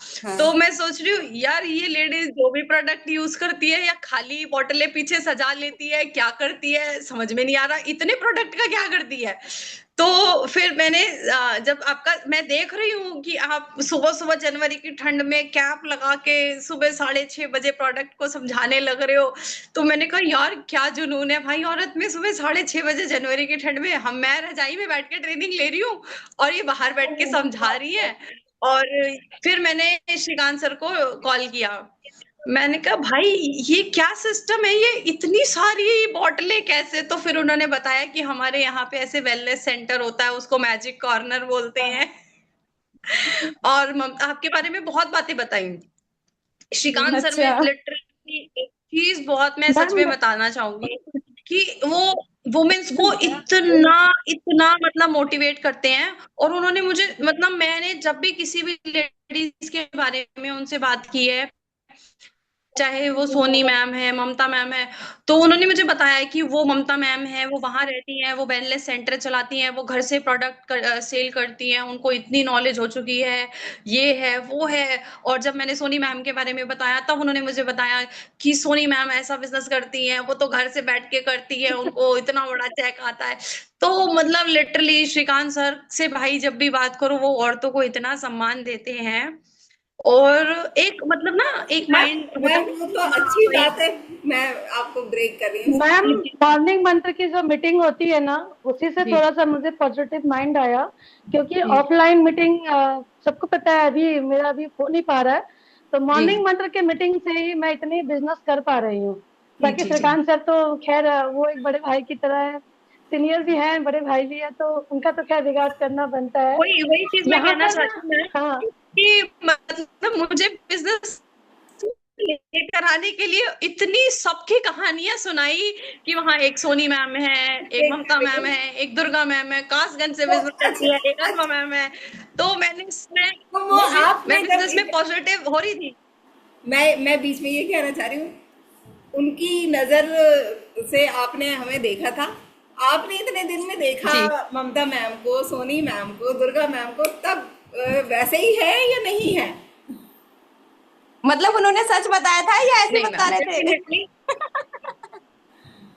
रही। तो मैं सोच रही हूँ यार ये लेडीज जो भी प्रोडक्ट यूज करती है या खाली बोतलें पीछे सजा लेती है, क्या करती है समझ में नहीं आ रहा, इतने प्रोडक्ट का क्या करती है। तो फिर मैंने जब आपका मैं देख रही हूँ कि आप सुबह सुबह जनवरी की ठंड में कैप लगा के सुबह 6:30 बजे प्रोडक्ट को समझाने लग रहे हो, तो मैंने कहा यार क्या जुनून है भाई औरत में, सुबह 6:30 बजे जनवरी की ठंड में मैं रजाई में बैठ के ट्रेनिंग ले रही हूँ और ये बाहर बैठ के समझा रही है। और फिर मैंने श्रीकांत सर को कॉल किया। मैंने कहा भाई ये क्या सिस्टम है, ये इतनी सारी बोतलें कैसे। तो फिर उन्होंने बताया कि हमारे यहाँ पे ऐसे वेलनेस सेंटर होता है, उसको मैजिक कॉर्नर बोलते हैं। और आपके बारे में बहुत बातें बताई श्रीकांत सर में। अच्छा लिटरली एक चीज बहुत मैं सच मैम में बताना चाहूंगी कि वो वुमेन्स को इतना इतना मतलब मोटिवेट करते हैं। और उन्होंने मुझे मतलब मैंने जब भी किसी भी लेडीज के बारे में उनसे बात की है, चाहे वो सोनी मैम है, ममता मैम है, तो उन्होंने मुझे बताया कि वो ममता मैम है, वो वहां रहती हैं, वो वेलनेस सेंटर चलाती हैं, वो घर से प्रोडक्ट सेल करती हैं, उनको इतनी नॉलेज हो चुकी है, ये है वो है। और जब मैंने सोनी मैम के बारे में बताया तब उन्होंने मुझे बताया कि सोनी मैम ऐसा बिजनेस करती हैं, वो तो घर से बैठ के करती है, उनको इतना बड़ा चेक आता है। तो मतलब लिटरली श्रीकांत सर से भाई जब भी बात करो वो औरतों को इतना सम्मान देते हैं। और एक मतलब ना एक माइंड होता मैम वो तो अच्छी है। बात है। मैं आपको ब्रेक कर रही हूँ। मैम मॉर्निंग मंत्र की जो मीटिंग होती है ना, उसी से जी थोड़ा सा मुझे पॉजिटिव माइंड आया, क्योंकि जी ऑफलाइन मीटिंग सबको पता है अभी मेरा अभी हो नहीं पा रहा है। तो जी मॉर्निंग मंत्र के मीटिंग से ही मैं इतनी बिजनेस कर पा रही हूँ। जी बाकी जी जी। श्रीकांत सर तो खैर वो एक बड़े भाई की तरह है, सीनियर भी हैं, बड़े भाई भी है, तो उनका तो खैर रिगार्ड करना बनता है। वही वही चीज मैं यहाँ कहना पर चाहती हूँ मैं हाँ कि मतलब मुझे बिजनेस लेकर आने के लिए इतनी सबकी कहानियां सुनाई कि वहाँ एक सोनी मैम है, एक ममता मैम है, एक दुर्गा मैम है, कासगंज से तो बिजनेस करती अच्छा, है, एक अरमा मैम है। तो मैंने इसमें तो वो मैं आपने जब बिजनेस में पॉजिटिव हो रही थी। मैं बीच में ये कहना चाह रही हूँ, उनकी नजर से आपने हमें देखा था। आपने इतने दिन में देखा जी ममता मैम को, सोनी मैम को, दुर्गा मैम को, तब वैसे ही है या नहीं है? मतलब उन्होंने सच बताया था या ऐसे नहीं बता मैम, रहे थे? डेफिनेटली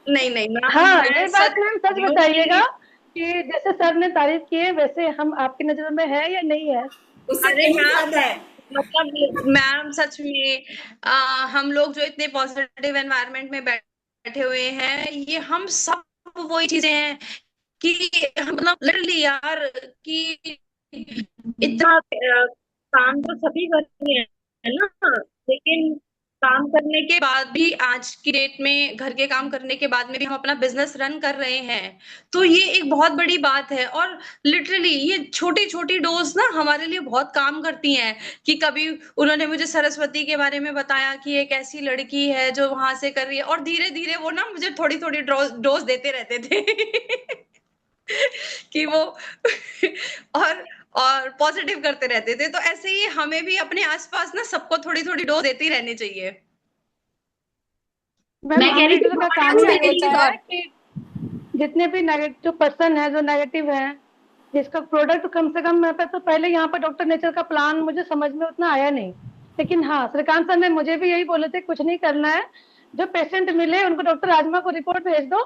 नहीं नहीं मैम, हाँ, मैं ये सच बात मैम सच बोल रही हूँ बताइएगा कि कि जैसे सर ने तारीफ की है वैसे हम आपकी नजर में है या नहीं है। उससे अरे कहीं मैम, ज्यादा है। मतलब मैम सच में हम लोग जो इतने पॉजिटिव एनवायरनमेंट में बैठे हुए हैं, ये हम सब वही चीजें हैं कि मतलब लिटरली यार कि इतना काम तो सभी करते हैं है ना, लेकिन काम करने के बाद भी आज की डेट में घर के काम करने के बाद में भी हम अपना बिजनेस रन कर रहे हैं। तो ये एक बहुत बड़ी बात है। और लिटरली ये छोटी छोटी डोज ना हमारे लिए बहुत काम करती हैं। कि कभी उन्होंने मुझे सरस्वती के बारे में बताया कि एक ऐसी लड़की है जो वहां से कर रही है, और धीरे धीरे वो ना मुझे थोड़ी थोड़ी डोज देते रहते थे कि वो और और पॉजिटिव करते रहते थे। तो ऐसे ही हमें भी अपने आसपास ना सबको थोड़ी थोड़ी डोज देती रहनी चाहिए। मैम मैं कह रही थी मार्केटर का काम अच्छा ही होता है और कि जितने भी नेगेटिव पर्सन है, जो नेगेटिव है, जिसका प्रोडक्ट कम से कम, मैं तो पहले यहाँ पर डॉक्टर नेचर का प्लान मुझे समझ में उतना आया नहीं, लेकिन हाँ श्रीकांत सर ने मुझे भी यही बोले थे, कुछ नहीं करना है, जो पेशेंट मिले उनको डॉक्टर राजमा को रिपोर्ट भेज दो,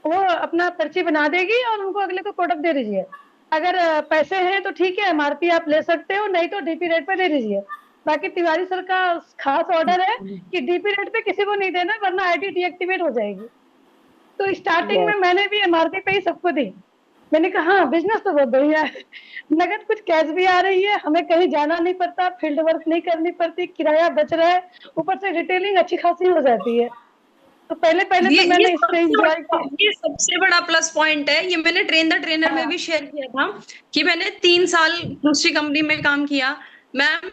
वो अपना पर्ची बना देगी और उनको अगले को प्रोडक्ट दे दीजिए। अगर पैसे हैं तो ठीक है, एमआरपी आप ले सकते हो, नहीं तो डीपी रेट पे दे दीजिए। बाकी तिवारी सर का खास ऑर्डर है कि डीपी रेट पे किसी को नहीं देना, वरना आईडी डीएक्टिवेट हो जाएगी। तो स्टार्टिंग में मैंने भी एमआरपी पे ही सबको दी। मैंने कहा हाँ बिजनेस तो बहुत बढ़िया है, नगद कुछ कैश भी आ रही है, हमें कहीं जाना नहीं पड़ता, फील्ड वर्क नहीं करनी पड़ती, किराया बच रहा है, ऊपर से रिटेलिंग अच्छी खासी हो जाती है। तो पहले पहले तो मैंने इस पे एंजॉय किया। ये सबसे बड़ा प्लस पॉइंट है। ये मैंने ट्रेन द ट्रेनर में भी शेयर किया था कि मैंने 3 साल दूसरी कंपनी में काम किया। मैम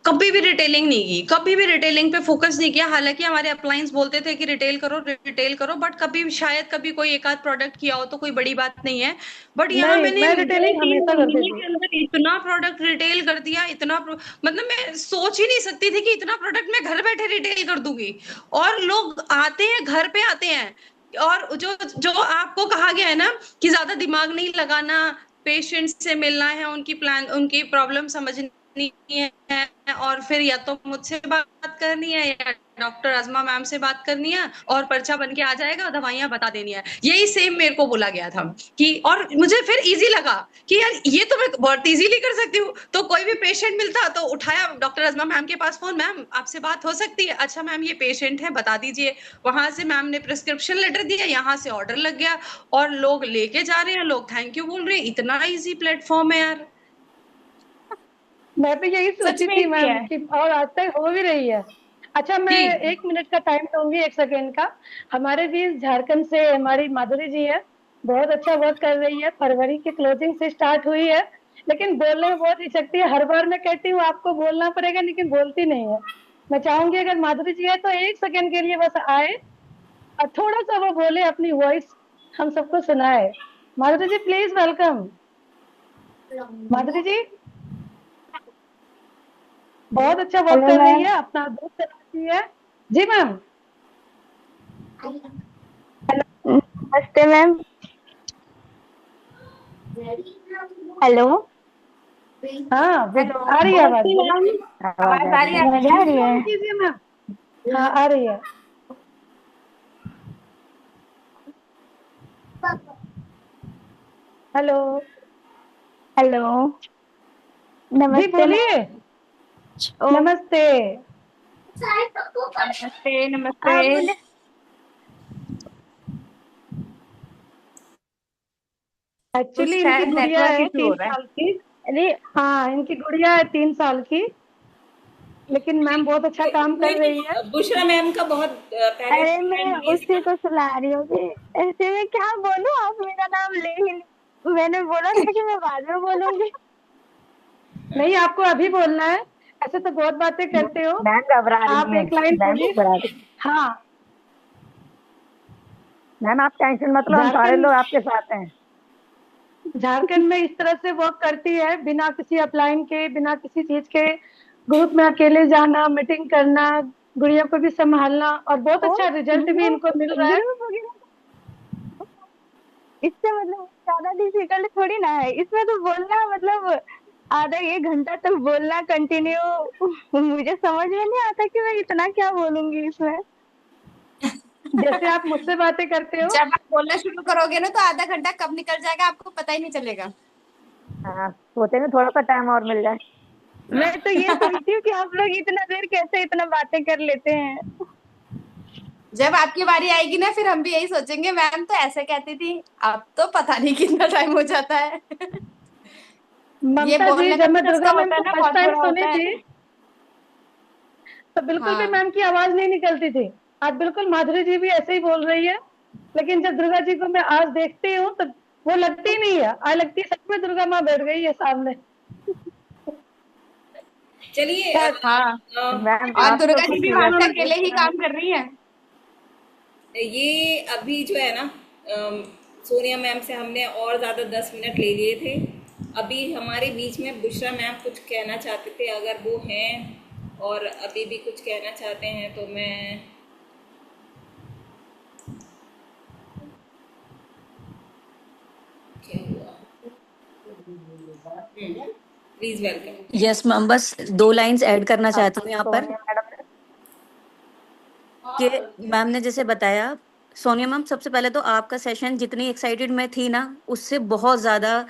कभी भी रिटेलिंग नहीं की, कभी भी रिटेलिंग पे फोकस नहीं किया। हालांकि हमारे अपलायंस बोलते थे कि रिटेल करो, बट कभी शायद कभी कोई एक आध प्रोडक्ट किया हो तो कोई बड़ी बात नहीं है। बट यहाँ नहीं, मैंने मैं 2-3 रिटेलिंग हमेशा करती महीने थी। के अंदर इतना प्रोडक्ट रिटेल कर दिया, मतलब मैं सोच ही नहीं सकती थी कि इतना प्रोडक्ट मैं घर बैठे रिटेल कर दूंगी। और लोग आते हैं, घर पे आते हैं, और जो जो आपको कहा गया है ना कि ज्यादा दिमाग नहीं लगाना, पेशेंट से मिलना है, उनकी प्रॉब्लम समझनी है, और फिर या तो मुझसे बात करनी है या डॉक्टर अजमा मैम से बात करनी है, और पर्चा बन के आ जाएगा, दवाइयां बता देनी है। यही सेम मेरे को बोला गया था कि, और मुझे फिर इजी लगा कि यार ये तो मैं बहुत इजीली कर सकती हूँ। तो कोई भी पेशेंट मिलता तो उठाया डॉक्टर अजमा मैम के पास फोन, मैम आपसे बात हो सकती है? अच्छा मैम ये पेशेंट है, बता दीजिए। वहां से मैम ने प्रिस्क्रिप्शन लेटर दिया, यहाँ से ऑर्डर लग गया, और लोग लेके जा रहे हैं, लोग थैंक यू बोल रहे हैं। इतना इजी प्लेटफॉर्म है यार। मैं भी यही सच सोची में थी इजी मैम है। कि, और आज तक हो भी रही है। अच्छा मैं जी 1 मिनट का टाइम दूंगी, 1 सेकेंड का। हमारे भी झारखंड से हमारी माधुरी जी है, बहुत अच्छा वर्क कर रही है, फरवरी की क्लोजिंग से स्टार्ट हुई है, लेकिन बोलने में बहुत हिचकती है। हर बार मैं कहती हूँ आपको बोलना पड़ेगा, लेकिन बोलती नहीं है। मैं चाहूंगी अगर माधुरी जी है तो 1 सेकेंड के लिए बस आए और थोड़ा सा वो बोले, अपनी वॉइस हम सबको सुनाए। माधुरी जी प्लीज वेलकम। माधुरी जी बहुत अच्छा वर्क कर रही है, अपना दूध चलाती है। जी मैम। नमस्ते मैम। हेलो। हाँ हेलो, आ रही है आवाज। आवाज आ रही है? आवाज आ रही है। ऑन कीजिए मैम। हाँ आ रही है। हेलो। हेलो। जी नमस्ते बोलिए। ओ, नमस्ते। नमस्ते नमस्ते। आप मुझे कुछ एक्चुअली इनकी शायद गुड़िया नेटवर्क है इशू हो 3 रहा है। साल की। अरे हाँ इनकी गुड़िया है 3 साल की, लेकिन मैम बहुत अच्छा काम कर रही है। बुशरा मैम का बहुत पहले अरे से मैं friendly उसी को सुला रही हूँ कि ऐसे में क्या बोलूं, आप मेरा नाम ले ही नहीं। मैंने बोला था कि मैं बाद में बोलूंगी। नहीं आपको अभी बोलना है, ऐसे तो बहुत बातें करते हो। मैम घबरा आप रही हैं। एक लाइन मैम बोलिए। घबरा रही हैं। हाँ मैम आप टेंशन मत लो, हम सारे झारखंड लोग आपके साथ हैं। झारखंड में इस तरह से वर्क करती है, बिना किसी अपलाइन के, बिना किसी चीज के, ग्रुप में अकेले जाना, मीटिंग करना, गुड़िया को भी संभालना, और बहुत और अच्छा रिजल्ट भी इनको मिल रहा है। ग्रुप वगैरह इससे मतलब ज्यादा डिफिकल्ट थोड़ी ना है, इसमें तो बोलना मतलब आधा 1 घंटा तक बोलना कंटिन्यू। मुझे समझ में नहीं आता कि मैं इतना क्या बोलूंगी इसमें। जैसे आप मुझसे बातें करते हो। जब आप बोलना शुरू करोगे ना तो आधा घंटा कब निकल जाएगा आपको पता ही नहीं चलेगा। हाँ सोचे ना थोड़ा सा टाइम और मिल जाए। मैं तो ये सोचती हूँ कि आप लोग इतना देर कैसे इतना बातें कर लेते हैं। जब आपकी बारी आएगी ना फिर हम भी यही सोचेंगे, मैम तो ऐसे कहती थी, अब तो पता नहीं कितना टाइम हो जाता है। ये ममता जी बोलने का जब भी मैं दुर्गा रास्ता मैम होता है को ना, फर्स्ट बहुत टाइम बुरा सुनी होता है। थी तो बिल्कुल भी हाँ मैम की आवाज नहीं निकलती थी। आज बिल्कुल माधुरी जी भी ऐसे ही बोल रही है, लेकिन जब दुर्गा जी को मैं आज देखती हूँ तो वो लगती नहीं है, आज लगती है सच में दुर्गा माँ बैठ गई है सामने। चलिए हाँ। मैम और आप तो दुर्गा जी कुछ भी वहां पे वैसे अकेले ही काम कर रही है। ये अभी जो है ना सोनिया मैम से हमने और ज़्यादा 10 मिनट ले लिए थे, अभी हमारे बीच में बुशरा मैम कुछ कहना चाहते थे, अगर वो हैं और अभी भी कुछ कहना चाहते हैं तो मैं क्या हुआ, प्लीज वेलकम। यस मैम, बस 2 लाइंस ऐड करना चाहती हूँ यहाँ पर कि मैम ने जैसे बताया, सोनिया मैम, सबसे पहले तो आपका सेशन जितनी एक्साइटेड मैं थी ना, उससे बहुत ज़्यादा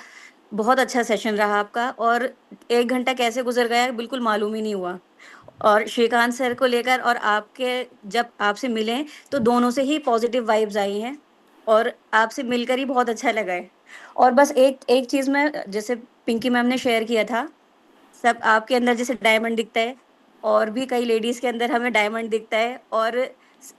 बहुत अच्छा सेशन रहा आपका। और 1 घंटा कैसे गुजर गया है बिल्कुल मालूम ही नहीं हुआ। और श्रीकांत सर को लेकर और आपके जब आपसे मिले तो दोनों से ही पॉजिटिव वाइब्स आई हैं और आपसे मिलकर ही बहुत अच्छा लगा है। और बस एक एक चीज़ में, जैसे पिंकी मैम ने शेयर किया था, सब आपके अंदर जैसे डायमंड दिखता है और भी कई लेडीज के अंदर हमें डायमंड दिखता है, और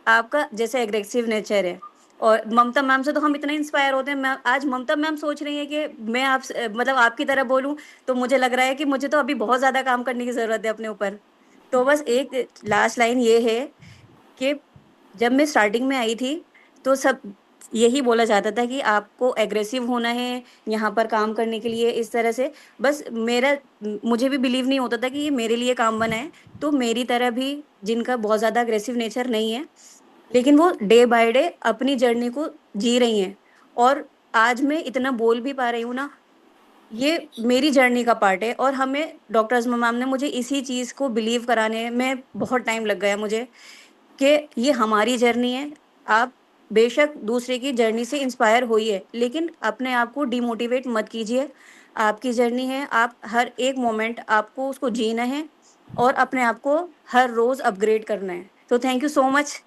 आपका जैसे एग्रेसिव नेचर है। और ममता मैम से तो हम इतने इंस्पायर होते हैं। मैं आज ममता मैम सोच रही है कि मैं आप मतलब आपकी तरह बोलूं, तो मुझे लग रहा है कि मुझे तो अभी बहुत ज्यादा काम करने की जरूरत है अपने ऊपर। तो बस एक लास्ट लाइन ये है कि जब मैं स्टार्टिंग में आई थी तो सब यही बोला जाता था कि आपको एग्रेसिव होना है यहाँ पर काम करने के लिए, इस तरह से। बस मुझे भी बिलीव नहीं होता था कि ये मेरे लिए काम बना है। तो मेरी तरह भी जिनका बहुत ज़्यादा अग्रेसिव नेचर नहीं है, लेकिन वो डे बाय डे अपनी जर्नी को जी रही हैं, और आज मैं इतना बोल भी पा रही हूँ ना, ये मेरी जर्नी का पार्ट है। और हमें डॉक्टर अज़मा मैम ने मुझे इसी चीज़ को बिलीव कराने में बहुत टाइम लग गया मुझे, कि ये हमारी जर्नी है। आप बेशक दूसरे की जर्नी से इंस्पायर होइए, लेकिन अपने आप को डिमोटिवेट मत कीजिए। आपकी जर्नी है, आप हर एक मोमेंट आपको उसको जीना है और अपने आप को हर रोज अपग्रेड करना है। तो thank you so much.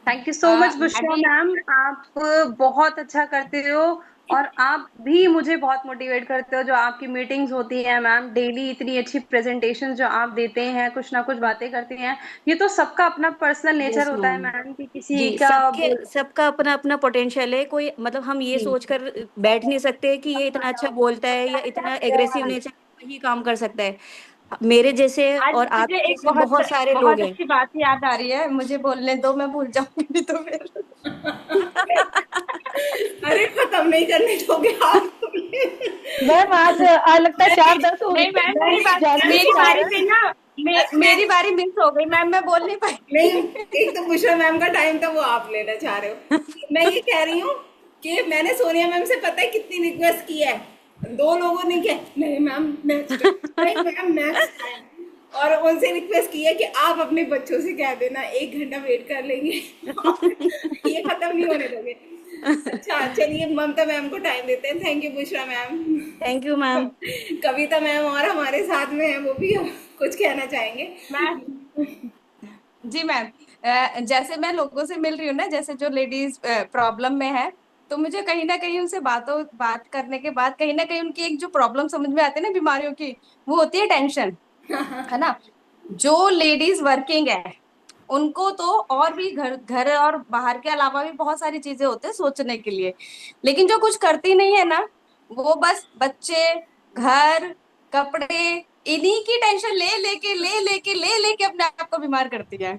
Thank you so much मैं बुशरा भी मैम, आप बहुत अच्छा करते हो और आप भी मुझे बहुत मोटिवेट करते हो। जो आपकी मीटिंग्स होती हैं मैम, डेली इतनी अच्छी प्रेजेंटेशन जो आप देते हैं, कुछ ना कुछ बातें करते हैं। ये तो सबका अपना पर्सनल नेचर यस होता है मैम। मैम कि किसी जी, का सबका अपना अपना पोटेंशियल है। कोई मतलब हम ये जी सोचकर बैठ नहीं सकते कि ये इतना अच्छा बोलता है या इतना एग्रेसिव नेचर वही काम कर सकता है। मेरे जैसे आज और मुझे आपके एक जैसे बहुत सारे लोग बहुत हैं। अच्छी बात याद आ रही है, मुझे बोलने दो, मैं भूल जाऊंगी नहीं तो फिर। अरे खत्म नहीं करने दोगे आप मैम आज लगता है 4-10 हो नहीं गए, मैम, मैं नहीं जाना नहीं मेरी चाह बारी रहा। पे ना मेरी बारी मिस हो गई मैम, मैं बोल नहीं नहीं, पाई। एक तो बुशरा मैम का टाइम था वो आप लेना चाह रहे हो। मैं ये कह रही हूँ कि मैंने सोनिया मैम से पता है कितनी रिक्वेस्ट की है, 2 लोगों ने क्या, नहीं मैम नेक्स्ट, नहीं मैम नेक्स्ट टाइम, और उनसे रिक्वेस्ट की है कि आप अपने बच्चों से कह देना 1 घंटा वेट कर लेंगे ये खत्म नहीं होने दोगे। अच्छा चलिए ममता मैम को टाइम देते हैं। Thank you Bushra ma'am. Thank you ma'am. Kavita ma'am और हमारे साथ में है, वो भी कुछ कहना चाहेंगे। मैं जी मैम, जैसे मैं लोगों से मिल रही हूँ ना, जैसे जो लेडीज प्रॉब्लम में है, तो मुझे कहीं ना कहीं उनसे बात करने के बाद कहीं ना कहीं उनकी एक जो प्रॉब्लम समझ में आती है ना बीमारियों की, वो होती है टेंशन, है ना। जो लेडीज वर्किंग है उनको तो और भी घर घर और बाहर के अलावा भी बहुत सारी चीजें होते हैं सोचने के लिए, लेकिन जो कुछ करती नहीं है ना, वो बस बच्चे, घर, कपड़े, इन्हीं की टेंशन ले लेके अपने आप को बीमार करती है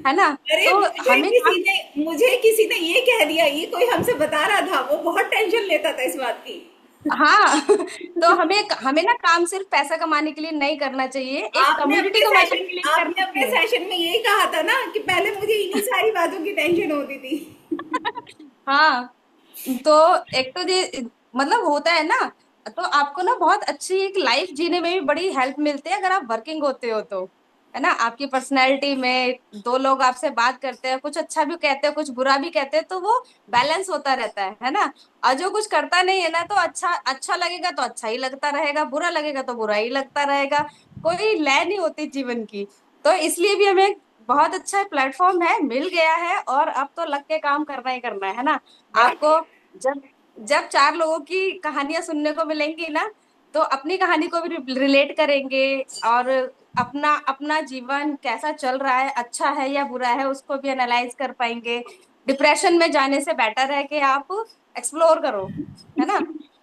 ना। अरे तो हमें काम मुझे किसी ने ये कह दिया, ये कोई हमसे बता रहा था, वो बहुत टेंशन लेता था इस बात की। हाँ तो हमें हमें ना काम सिर्फ पैसा कमाने के लिए नहीं करना चाहिए, एक कम्युनिटी को मैनेज के लिए आपने करना अपने चाहिए। सेशन में यही कहा था ना कि पहले मुझे इन्हीं सारी बातों की टेंशन होती थी। हाँ, तो एक तो ये मतलब होता है ना, तो आपको ना बहुत अच्छी एक लाइफ जीने में भी बड़ी हेल्प मिलती है अगर आप वर्किंग होते हो तो, है ना। आपकी पर्सनैलिटी में दो लोग आपसे बात करते हैं, कुछ अच्छा भी कहते हैं कुछ बुरा भी कहते हैं, तो वो बैलेंस होता रहता है ना। और जो कुछ करता नहीं है ना, तो अच्छा अच्छा लगेगा तो अच्छा ही लगता रहेगा, बुरा लगेगा तो बुरा ही लगता रहेगा, कोई लय नहीं होती जीवन की। तो इसलिए भी हमें बहुत अच्छा प्लेटफॉर्म है मिल गया है, और अब तो लग के काम करना ही करना है ना। बड़ा आपको जब जब चार लोगों की कहानियां सुनने को मिलेंगी ना, तो अपनी कहानी को भी रिलेट करेंगे, और अपना अपना जीवन कैसा चल रहा है, अच्छा है या बुरा है, उसको भी एनालाइज कर पाएंगे। डिप्रेशन में जाने से बेटर है कि आप एक्सप्लोर करो, है ना।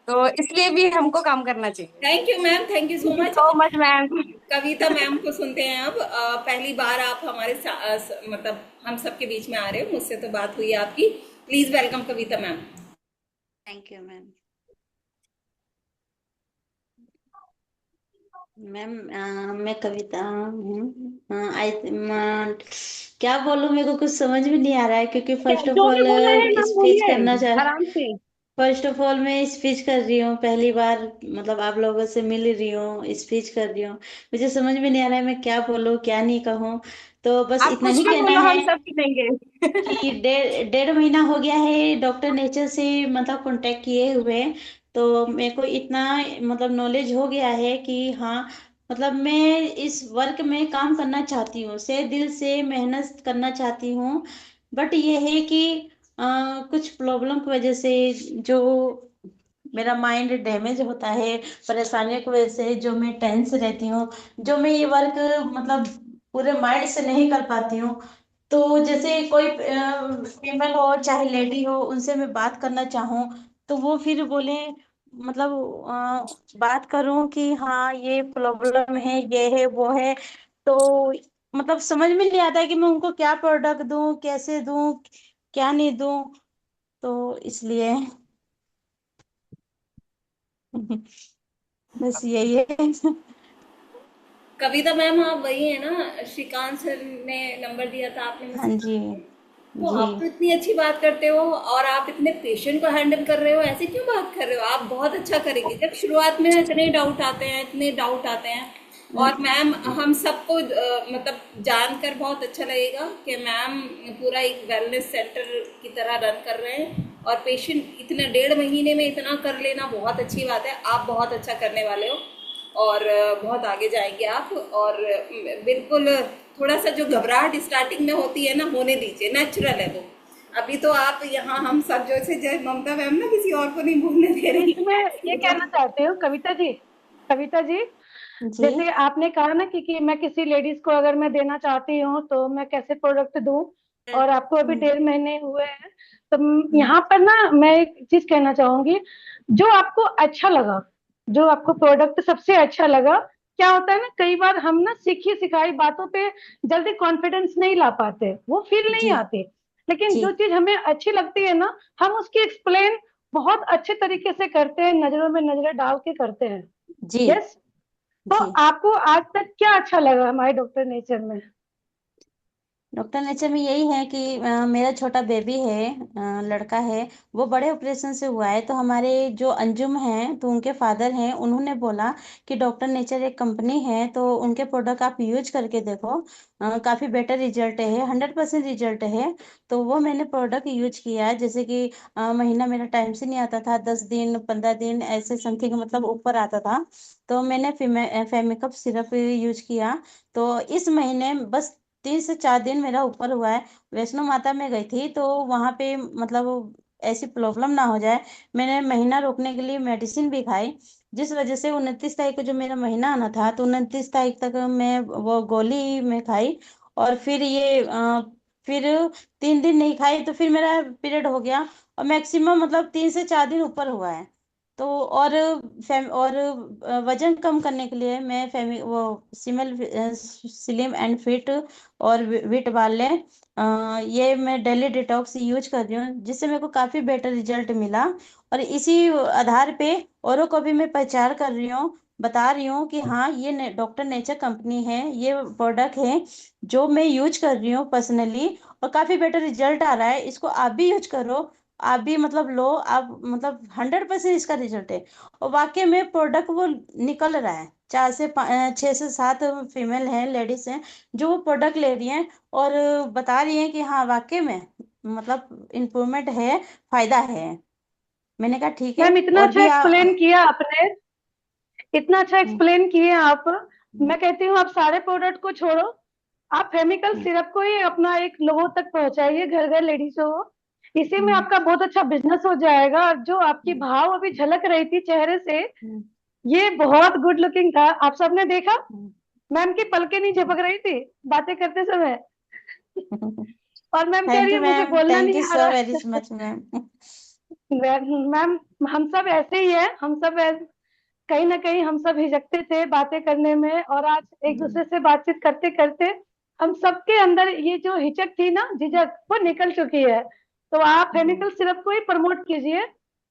तो इसलिए भी हमको काम करना चाहिए। Thank you ma'am, thank you so thank you much. So much ma'am. Kavita ma'am को सुनते हैं अब। पहली बार आप हमारे मतलब हम सबके बीच में आ रहे हो, मुझसे तो बात हुई है आपकी। Please welcome Kavita ma'am. Thank you ma'am. Ma'am मैं कविता हूँ। आई क्या बोलूँ, मेरे को कुछ समझ में नहीं आ रहा है, क्योंकि फर्स्ट ऑफ जो भी ऑल बोलना है मैम स्पीच बोलिए करना चाह आराम से। फर्स्ट ऑफ ऑल मैं स्पीच कर रही हूँ पहली बार, मतलब आप लोगों से मिल रही हूँ, स्पीच कर रही हूँ। मुझे समझ में नहीं आ रहा है मैं क्या बोलूँ क्या नहीं कहूँ। तो बस आप इतना कुछ ही भी कहना बोलो, है हम सब सुनेंगे। कि डेढ़ महीना हो गया है डॉक्टर नेचर से मतलब कांटेक्ट किए हुए। तो मेरे को इतना मतलब नॉलेज हो गया है कि हाँ, मतलब मैं इस वर्क में काम करना चाहती हूँ, से दिल से मेहनत करना चाहती हूँ। बट ये है कि कुछ प्रॉब्लम की वजह से जो मेरा माइंड डैमेज होता है, परेशानियों की वजह से जो मैं टेंस रहती हूँ, जो मैं ये वर्क मतलब पूरे माइंड से नहीं कर पाती हूँ। तो जैसे कोई फीमेल हो चाहे लेडी हो, उनसे मैं बात करना चाहूँ तो वो फिर बोले, मतलब बात करूं कि हाँ ये प्रॉब्लम है, ये है वो है। तो मतलब समझ में नहीं आता है कि मैं उनको क्या प्रोडक्ट दूं, कैसे दूं, क्या नहीं दूं। तो इसलिए बस यही है। कविता मैम आप वही है ना, श्रीकांत सर ने नंबर दिया था, आपने हाँ मुझसे जी। बात की। तो जी। आप तो इतनी अच्छी बात करते हो और आप इतने पेशेंट को हैंडल कर रहे हो, ऐसे क्यों बात कर रहे हो? आप बहुत अच्छा करेंगे। जब शुरुआत में इतने डाउट आते हैं, इतने डाउट आते हैं, और मैम हम सबको मतलब जानकर बहुत अच्छा लगेगा कि मैम पूरा एक वेलनेस सेंटर की तरह रन कर रहे हैं, और पेशेंट इतना 1.5 महीने में इतना कर लेना बहुत अच्छी बात है। आप बहुत अच्छा करने वाले हो और बहुत आगे जाएंगे आप। और बिल्कुल थोड़ा सा जो घबराहट स्टार्टिंग में होती है ना, होने दीजिए, नेचुरल है वो। अभी तो आप यहाँ हम सब जैसे जय ममता मैम ना किसी और को नहीं बोलने दे मैं रही इसमें ये कहना चाहती हूँ कविता जी, कविता जी, जी। जैसे आपने कहा ना कि मैं किसी लेडीज को अगर मैं देना चाहती हूँ तो मैं कैसे प्रोडक्ट दूं, और आपको अभी हम्म, 1.5 महीने हुए हैं। तो हम्म, यहाँ पर ना मैं एक चीज कहना चाहूंगी, जो आपको अच्छा लगा, जो आपको प्रोडक्ट सबसे अच्छा लगा। क्या होता है ना, कई बार हम ना सीखी सिखाई बातों पे जल्दी कॉन्फिडेंस नहीं ला पाते, वो फील नहीं जी। आती। लेकिन जी। जो चीज हमें अच्छी लगती है ना, हम उसकी एक्सप्लेन बहुत अच्छे तरीके से करते हैं, नजरों में नजरें डाल के करते हैं। जी। यस। तो जी। आपको आज तक क्या अच्छा लगा हमारे डॉक्टर नेचर में? डॉक्टर नेचर में यही है कि मेरा छोटा बेबी है, लड़का है, वो बड़े ऑपरेशन से हुआ है। तो हमारे जो अंजुम हैं, तो उनके फादर हैं, उन्होंने बोला कि डॉक्टर नेचर एक कंपनी है, तो उनके प्रोडक्ट आप यूज करके देखो, काफ़ी बेटर रिजल्ट है, 100% रिजल्ट है। तो वो मैंने प्रोडक्ट यूज किया है। जैसे कि महीना मेरा टाइम से नहीं आता था, 10 दिन 15 दिन ऐसे समथिंग मतलब ऊपर आता था। तो मैंने फेमिकअप सिरप यूज किया। तो इस महीने बस 3 से 4 दिन मेरा ऊपर हुआ है। वैष्णो माता में गई थी, तो वहां पे मतलब ऐसी प्रॉब्लम ना हो जाए, मैंने महीना रोकने के लिए मेडिसिन भी खाई। जिस वजह से 29 तारीख को जो मेरा महीना आना था, तो 29 तारीख तक मैं वो गोली में खाई। और फिर फिर 3 दिन नहीं खाई, तो फिर मेरा पीरियड हो गया। और मैक्सिमम मतलब 3 से 4 दिन ऊपर हुआ है। तो और वजन कम करने के लिए मैं फेमी वो सिमल स्लिम एंड फिट और विट बाले, ये मैं डेली डिटॉक्स यूज कर रही हूँ, जिससे मेरे को काफ़ी बेटर रिजल्ट मिला। और इसी आधार पे औरों को भी मैं प्रचार कर रही हूँ, बता रही हूँ कि हाँ ये डॉक्टर नेचर कंपनी है, ये प्रोडक्ट है जो मैं यूज कर रही हूँ पर्सनली, और काफ़ी बेटर रिजल्ट आ रहा है। इसको आप भी यूज करो, आप भी मतलब लो, आप मतलब 100% इसका रिजल्ट है। और वाकई में प्रोडक्ट वो निकल रहा है। 6 से 7 फीमेल हैं, लेडीज हैं, जो वो प्रोडक्ट ले रही हैं और बता रही हैं कि हाँ वाकई में मतलब इम्प्रूवमेंट है, फायदा है। मैंने कहा ठीक है, मैम इतना और अच्छा भी एक्सप्लेन किया आपने, इतना अच्छा हम्म, एक्सप्लेन किए आप। हम्म, मैं कहती हूँ आप सारे प्रोडक्ट को छोड़ो, आप केमिकल हम्म, सिरप को ही अपना एक लोगों तक पहुंचाइए, घर घर लेडीज हो। इसी में हम्म, आपका बहुत अच्छा बिजनेस हो जाएगा। और जो आपकी हम्म, भाव अभी झलक रही थी चेहरे से, हम्म, ये बहुत गुड लुकिंग था। आप सबने देखा हम्म, मैम की पलकें नहीं झपक रही थी बातें करते समय। हम्म। और मैम कह रही थैंक है यू मुझे मैम, बोलना थैंक नहीं यू आ सो रहा वेरी है। Much ma'am. मैम हम सब ऐसे ही हैं, हम सब कहीं ना कहीं हम सब हिचकते थे बातें करने में, और आज एक दूसरे से बातचीत करते करते हम सबके अंदर ये जो हिचक थी ना, झिझक, वो निकल चुकी है। तो आप फेनिकल सिरप को ही प्रमोट कीजिए।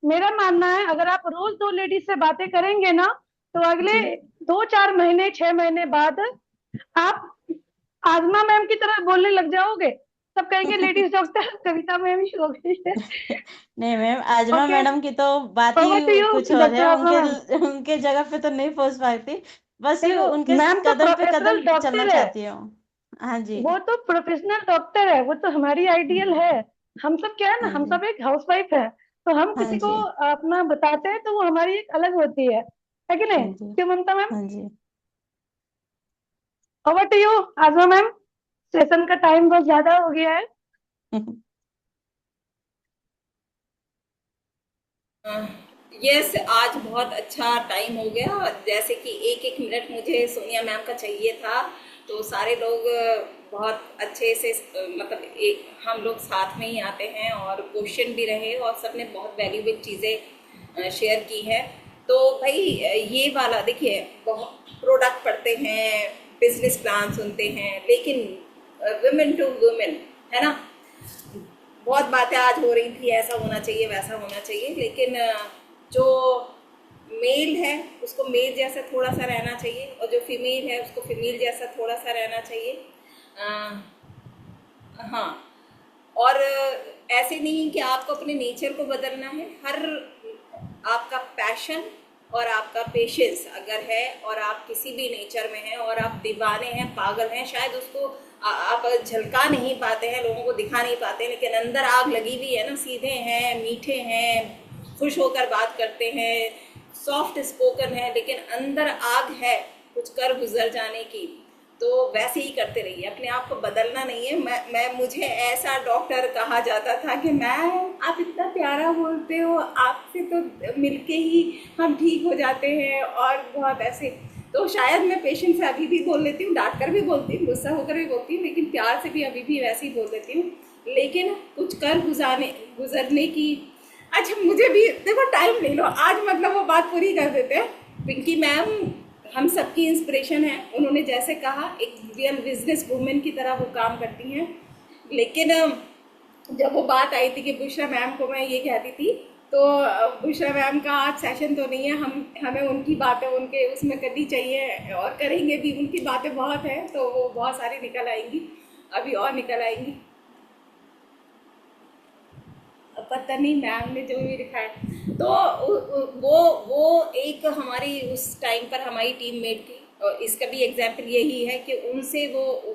मेरा मानना है अगर आप रोज 2 लेडीज से बातें करेंगे ना, तो अगले जी 2-4 महीने 6 महीने बाद आप आजमा मैम की तरह बोलने लग जाओगे, सब कहेंगे लेडीज डॉक्टर कविता मैम ही हो गई है। नहीं मैम, आजमा ओके, मैडम की तो बात ओवर टू ही यू कुछ और डॉक्टर है। आजमा मैम। उनके जगह पे तो नहीं पहुंच पाती, बस देखो उनके मैम तो कदम पे प्रोफेशनल कदम चलना डॉक्टर है, चाहती हूँ। हाँ जी। वो तो प्रोफेशनल डॉक्टर है, वो तो हमारी आइडियल है। हम सब क्या है ना, हाँ हम जी। सब एक हाउसवाइफ है, तो हम हाँ किसी को जी। अपना बताते हैं तो वो हमारी एक अलग होती है कि नहीं? हाँ जी। क्यों ममता मैम? हाँ जी। Over to you Azma ma'am, session का टाइम बहुत ज्यादा हो गया है। यस, आज बहुत अच्छा टाइम हो गया। जैसे कि एक एक मिनट मुझे सोनिया मैम का चाहिए था, तो सारे लोग बहुत अच्छे से मतलब एक हम लोग साथ में ही आते हैं और क्वेश्चन भी रहे और सबने बहुत वैल्यूएबल चीज़ें शेयर की है। तो भाई ये वाला देखिए, बहुत प्रोडक्ट पढ़ते हैं, बिजनेस प्लान सुनते हैं, लेकिन वुमेन टू वुमेन है ना, बहुत बातें आज हो रही थी, ऐसा होना चाहिए वैसा होना चाहिए, लेकिन जो मेल है उसको मेल जैसा थोड़ा सा रहना चाहिए और जो फीमेल है उसको फीमेल जैसा थोड़ा सा रहना चाहिए। हाँ, और ऐसे नहीं कि आपको अपने नेचर को बदलना है। हर आपका पैशन और आपका पेशेंस अगर है और आप किसी भी नेचर में हैं और आप दीवाने हैं, पागल हैं, शायद उसको आप झलका नहीं पाते हैं, लोगों को दिखा नहीं पाते, लेकिन अंदर आग लगी हुई है ना, सीधे हैं, मीठे हैं, खुश होकर बात करते हैं, सॉफ्ट स्पोकन है, लेकिन अंदर आग है कुछ कर गुजर जाने की। तो वैसे ही करते रहिए, अपने आप को बदलना नहीं है। मुझे ऐसा डॉक्टर कहा जाता था कि मैम आप इतना प्यारा बोलते हो, आपसे तो मिलके ही हम ठीक हो जाते हैं, और बहुत ऐसे। तो शायद मैं पेशेंट से अभी भी बोल लेती हूँ, डांट कर भी बोलती हूँ, गुस्सा होकर भी बोलती हूँ, लेकिन प्यार से भी अभी भी वैसे ही बोल देती हूँ। लेकिन कुछ कर गुजरने की, अच्छा मुझे भी देखो टाइम ले लो, आज मतलब वो बात पूरी कर देते हैं। पिंकी मैम हम सबकी इंस्पिरेशन है, उन्होंने जैसे कहा एक रियल बिजनेस वूमेन की तरह वो काम करती हैं। लेकिन जब वो बात आई थी कि बुशरा मैम को मैं ये कहती थी, तो बुशरा मैम का आज सेशन तो नहीं है, हमें उनकी बातें उनके उसमें करनी चाहिए और करेंगे भी, उनकी बातें बहुत हैं, तो वो बहुत सारी निकल आएंगी, अभी और निकल आएंगी। पता नहीं मैम ने जो भी लिखा है, तो वो एक हमारी उस टाइम पर हमारी टीममेट थी, और इसका भी एग्जाम्पल यही है कि उनसे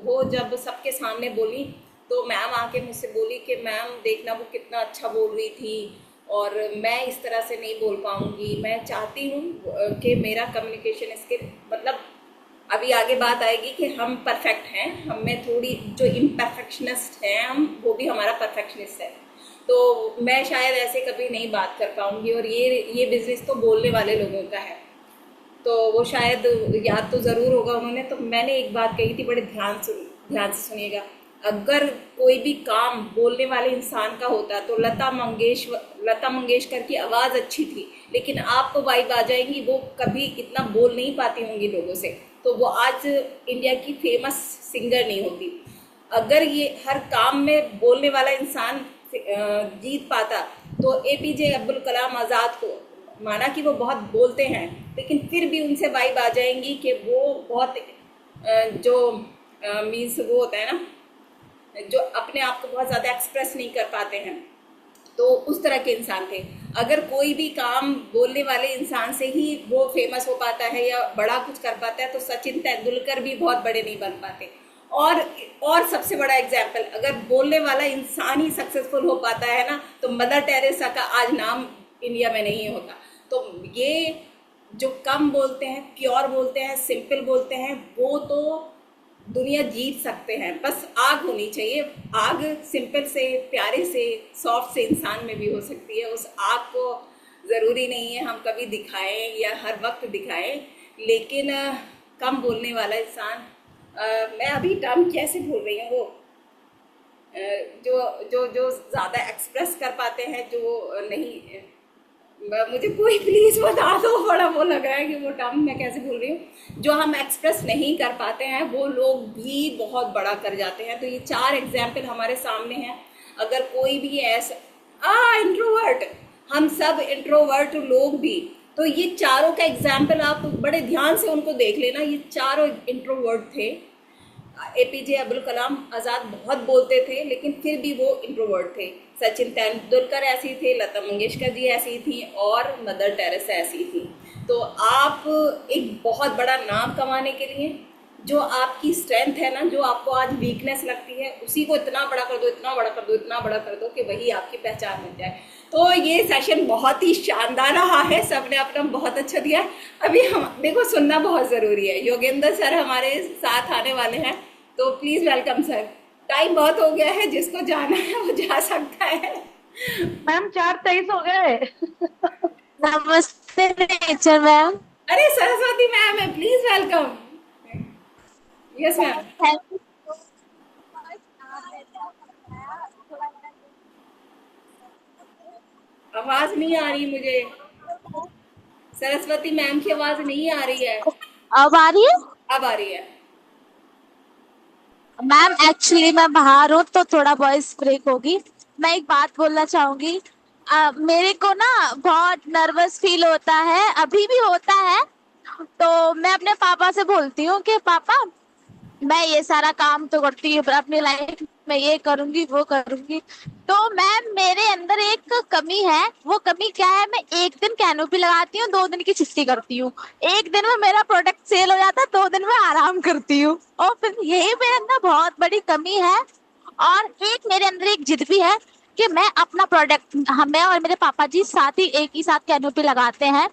वो जब सबके सामने बोली, तो मैम आके मुझसे बोली कि मैम देखना वो कितना अच्छा बोल रही थी, और मैं इस तरह से नहीं बोल पाऊँगी, मैं चाहती हूँ कि मेरा कम्युनिकेशन स्किल, मतलब अभी आगे बात आएगी कि हम परफेक्ट हैं, हम में थोड़ी जो इम्परफेक्शनिस्ट हैं हम, वो भी हमारा परफेक्शनिस्ट है, तो मैं शायद ऐसे कभी नहीं बात कर पाऊँगी, और ये बिज़नेस तो बोलने वाले लोगों का है, तो वो शायद याद तो ज़रूर होगा उन्होंने। तो मैंने एक बात कही थी, बड़े ध्यान से सुनिएगा, अगर कोई भी काम बोलने वाले इंसान का होता तो लता मंगेशकर की आवाज़ अच्छी थी, लेकिन आपको वाइब आ जाएंगी, वो कभी इतना बोल नहीं पाती होंगी लोगों से, तो वो आज इंडिया की फेमस सिंगर नहीं होती। अगर ये हर काम में बोलने वाला इंसान जीत पाता, तो APJ अब्दुल कलाम आज़ाद को, माना कि वो बहुत बोलते हैं, लेकिन फिर भी उनसे वाइब आ जाएंगी कि वो बहुत जो मीन्स वो होता है ना, जो अपने आप को बहुत ज़्यादा एक्सप्रेस नहीं कर पाते हैं, तो उस तरह के इंसान थे। अगर कोई भी काम बोलने वाले इंसान से ही वो फेमस हो पाता है या बड़ा कुछ कर पाता है, तो सचिन तेंदुलकर भी बहुत बड़े नहीं बन पाते। और सबसे बड़ा एग्जाम्पल, अगर बोलने वाला इंसान ही सक्सेसफुल हो पाता है ना, तो मदर टेरेसा का आज नाम इंडिया में नहीं होता। तो ये जो कम बोलते हैं, प्योर बोलते हैं, सिंपल बोलते हैं, वो तो दुनिया जीत सकते हैं, बस आग होनी चाहिए। आग सिंपल से, प्यारे से, सॉफ्ट से इंसान में भी हो सकती है। उस आग को ज़रूरी नहीं है हम कभी दिखाएं या हर वक्त दिखाएं, लेकिन कम बोलने वाला इंसान, मैं अभी टर्म कैसे भूल रही हूँ, वो जो ज़्यादा एक्सप्रेस कर पाते हैं, जो नहीं, मुझे कोई प्लीज़ बता दो, बड़ा वो लग रहा है कि वो टर्म मैं कैसे भूल रही हूँ। जो हम एक्सप्रेस नहीं कर पाते हैं वो लोग भी बहुत बड़ा कर जाते हैं। तो ये 4 एग्जाम्पल हमारे सामने हैं। अगर कोई भी ऐसा इंट्रोवर्ट, हम सब इंट्रोवर्ट लोग भी, तो ये चारों का एग्जाम्पल आप बड़े ध्यान से उनको देख लेना, ये चारों इंट्रोवर्ट थे। एपीजे अब्दुल कलाम आज़ाद बहुत बोलते थे लेकिन फिर भी वो इंट्रोवर्ट थे। सचिन तेंदुलकर ऐसी थे, लता मंगेशकर जी ऐसी थी और मदर टेरेसा ऐसी थी। तो आप एक बहुत बड़ा नाम कमाने के लिए जो आपकी स्ट्रेंथ है ना, जो आपको आज वीकनेस लगती है, उसी को इतना बड़ा कर दो, इतना बड़ा कर दो, इतना बड़ा कर दो कि वही आपकी पहचान बन जाए। तो ये सेशन बहुत ही शानदार रहा है, सबने अपना बहुत अच्छा दिया। अभी हम देखो सुनना बहुत ज़रूरी है। योगेंद्र सर हमारे साथ आने वाले हैं, तो प्लीज़ वेलकम सर। टाइम बहुत हो गया है, जिसको जाना है वो जा सकता है। मैम 4:23 हो गए। नमस्ते नेचर मैम। अरे सरस्वती मैम है, प्लीज वेलकम। Yes ma'am. आवाज नहीं आ रही मुझे, सरस्वती मैम की आवाज नहीं आ रही है। अब आ रही है? अब आ रही है मैम एक्चुअली मैं बाहर हूँ तो थोड़ा वॉइस ब्रेक होगी। मैं एक बात बोलना चाहूंगी। मेरे को ना बहुत नर्वस फील होता है, अभी भी होता है। तो मैं अपने पापा से बोलती हूँ कि पापा मैं ये सारा काम तो करती हूँ अपनी लाइफ में, ये करूंगी वो करूंगी। तो मैम मेरे अंदर एक कमी है। वो कमी क्या है? मैं एक दिन कैनोपी लगाती हूँ, 2 दिन की छुट्टी करती हूँ। एक दिन में मेरा प्रोडक्ट सेल हो जाता है, 2 दिन में आराम करती हूँ। और फिर यही मेरे अंदर बहुत बड़ी कमी है। और एक मेरे अंदर एक जिद भी है कि मैं अपना प्रोडक्ट, मैं और मेरे पापा जी साथ ही एक ही साथ कैनोपी लगाते हैं।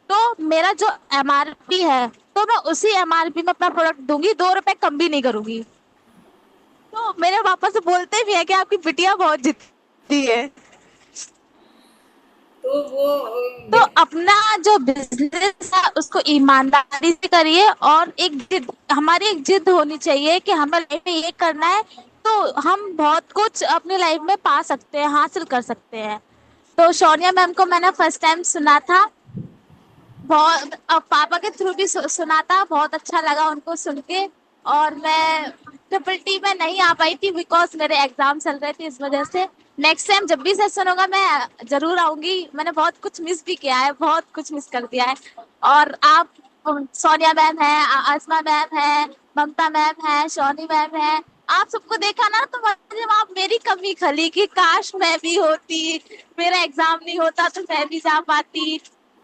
तो मेरा जो एमआरपी है तो मैं उसी एमआरपी में अपना प्रोडक्ट दूंगी, 2 रुपए कम भी नहीं करूंगी। तो मेरे पापा से बोलते भी है कि आपकी बिटिया बहुत जिद्दी है। तो वो तो अपना जो बिजनेस है उसको ईमानदारी से करिए। और एक जिद, हमारी एक जिद होनी चाहिए कि हमें लाइफ में ये करना है, तो हम बहुत कुछ अपनी लाइफ में पा सकते हैं, हासिल कर सकते हैं। तो सोनिया मैम को मैंने फर्स्ट टाइम सुना था, बहुत पापा के थ्रू भी सुना था, बहुत अच्छा लगा उनको सुन के। और मैं ट्रिपल टी में नहीं आ पाई थी बिकॉज मेरे एग्जाम चल रहे थे, इस वजह से। नेक्स्ट टाइम जब भी सेशन होगा मैं जरूर आऊंगी। मैंने बहुत कुछ मिस भी किया है, बहुत कुछ मिस कर दिया है। और आप सोनिया मैम है, आसमा मैम है, ममता मैम है, सोनी मैम है, आप सबको देखा ना तो मुझे वहाँ मेरी कमी खली कि काश मैं भी होती, मेरा एग्जाम नहीं होता तो मैं भी जा पाती।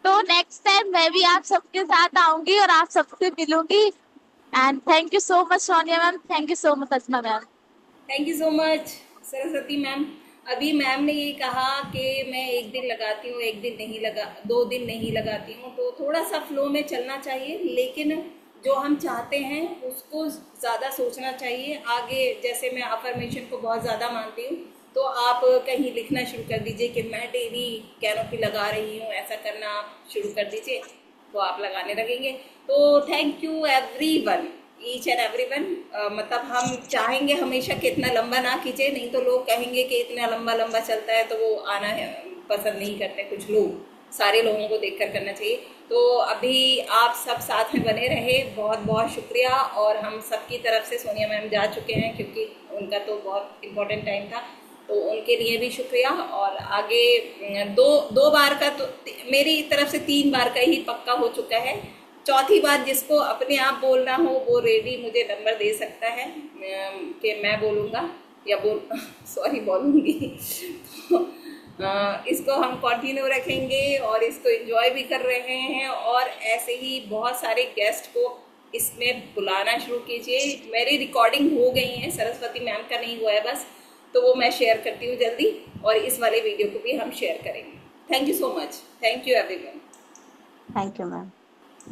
तो नेक्स्ट टाइम मैं भी आप सबके साथ आऊंगी और आप सबसे मिलूंगी। And thank you so much Sonia ma'am, thank you so much Azma ma'am. Thank you so much Saraswati ma'am. अभी मैम ने ये कहा कि मैं एक दिन लगाती हूँ, एक दिन नहीं लगा, 2 दिन नहीं लगाती हूँ। तो थोड़ा सा फ्लो में चलना चाहिए, लेकिन जो हम चाहते हैं उसको ज़्यादा सोचना चाहिए आगे। जैसे मैं अफर्मेशन को बहुत ज़्यादा मानती हूँ, तो आप कहीं लिखना शुरू कर दीजिए कि मैं डेली कैनोपी लगा रही हूँ, ऐसा करना आप शुरू कर दीजिए तो आप लगाने लगेंगे। तो thank you everyone, each and everyone. मतलब हम चाहेंगे हमेशा कि इतना लंबा ना खींचे, नहीं तो लोग कहेंगे कि इतना लंबा लंबा चलता है तो वो आना है पसंद नहीं करते कुछ लोग। सारे लोगों को देखकर करना चाहिए। तो अभी आप सब साथ में बने रहे, बहुत बहुत शुक्रिया। और हम सबकी तरफ से सोनिया मैम जा चुके हैं क्योंकि उनका तो बहुत इम्पोर्टेंट टाइम था, तो उनके लिए भी शुक्रिया। और आगे दो बार का तो मेरी तरफ से 3 बार का ही पक्का हो चुका है। चौथी बार जिसको अपने आप बोलना हो वो रेडी मुझे नंबर दे सकता है कि मैं बोलूँगा या बोलूँगी। तो इसको हम कंटिन्यू रखेंगे और इसको एंजॉय भी कर रहे हैं। और ऐसे ही बहुत सारे गेस्ट को इसमें बुलाना शुरू कीजिए। मेरी रिकॉर्डिंग हो गई है, सरस्वती मैम का नहीं हुआ है बस, तो वो मैं शेयर करती हूँ जल्दी। और इस वाले वीडियो को भी हम शेयर करेंगे। Thank you so much, thank you everyone. Thank you ma'am.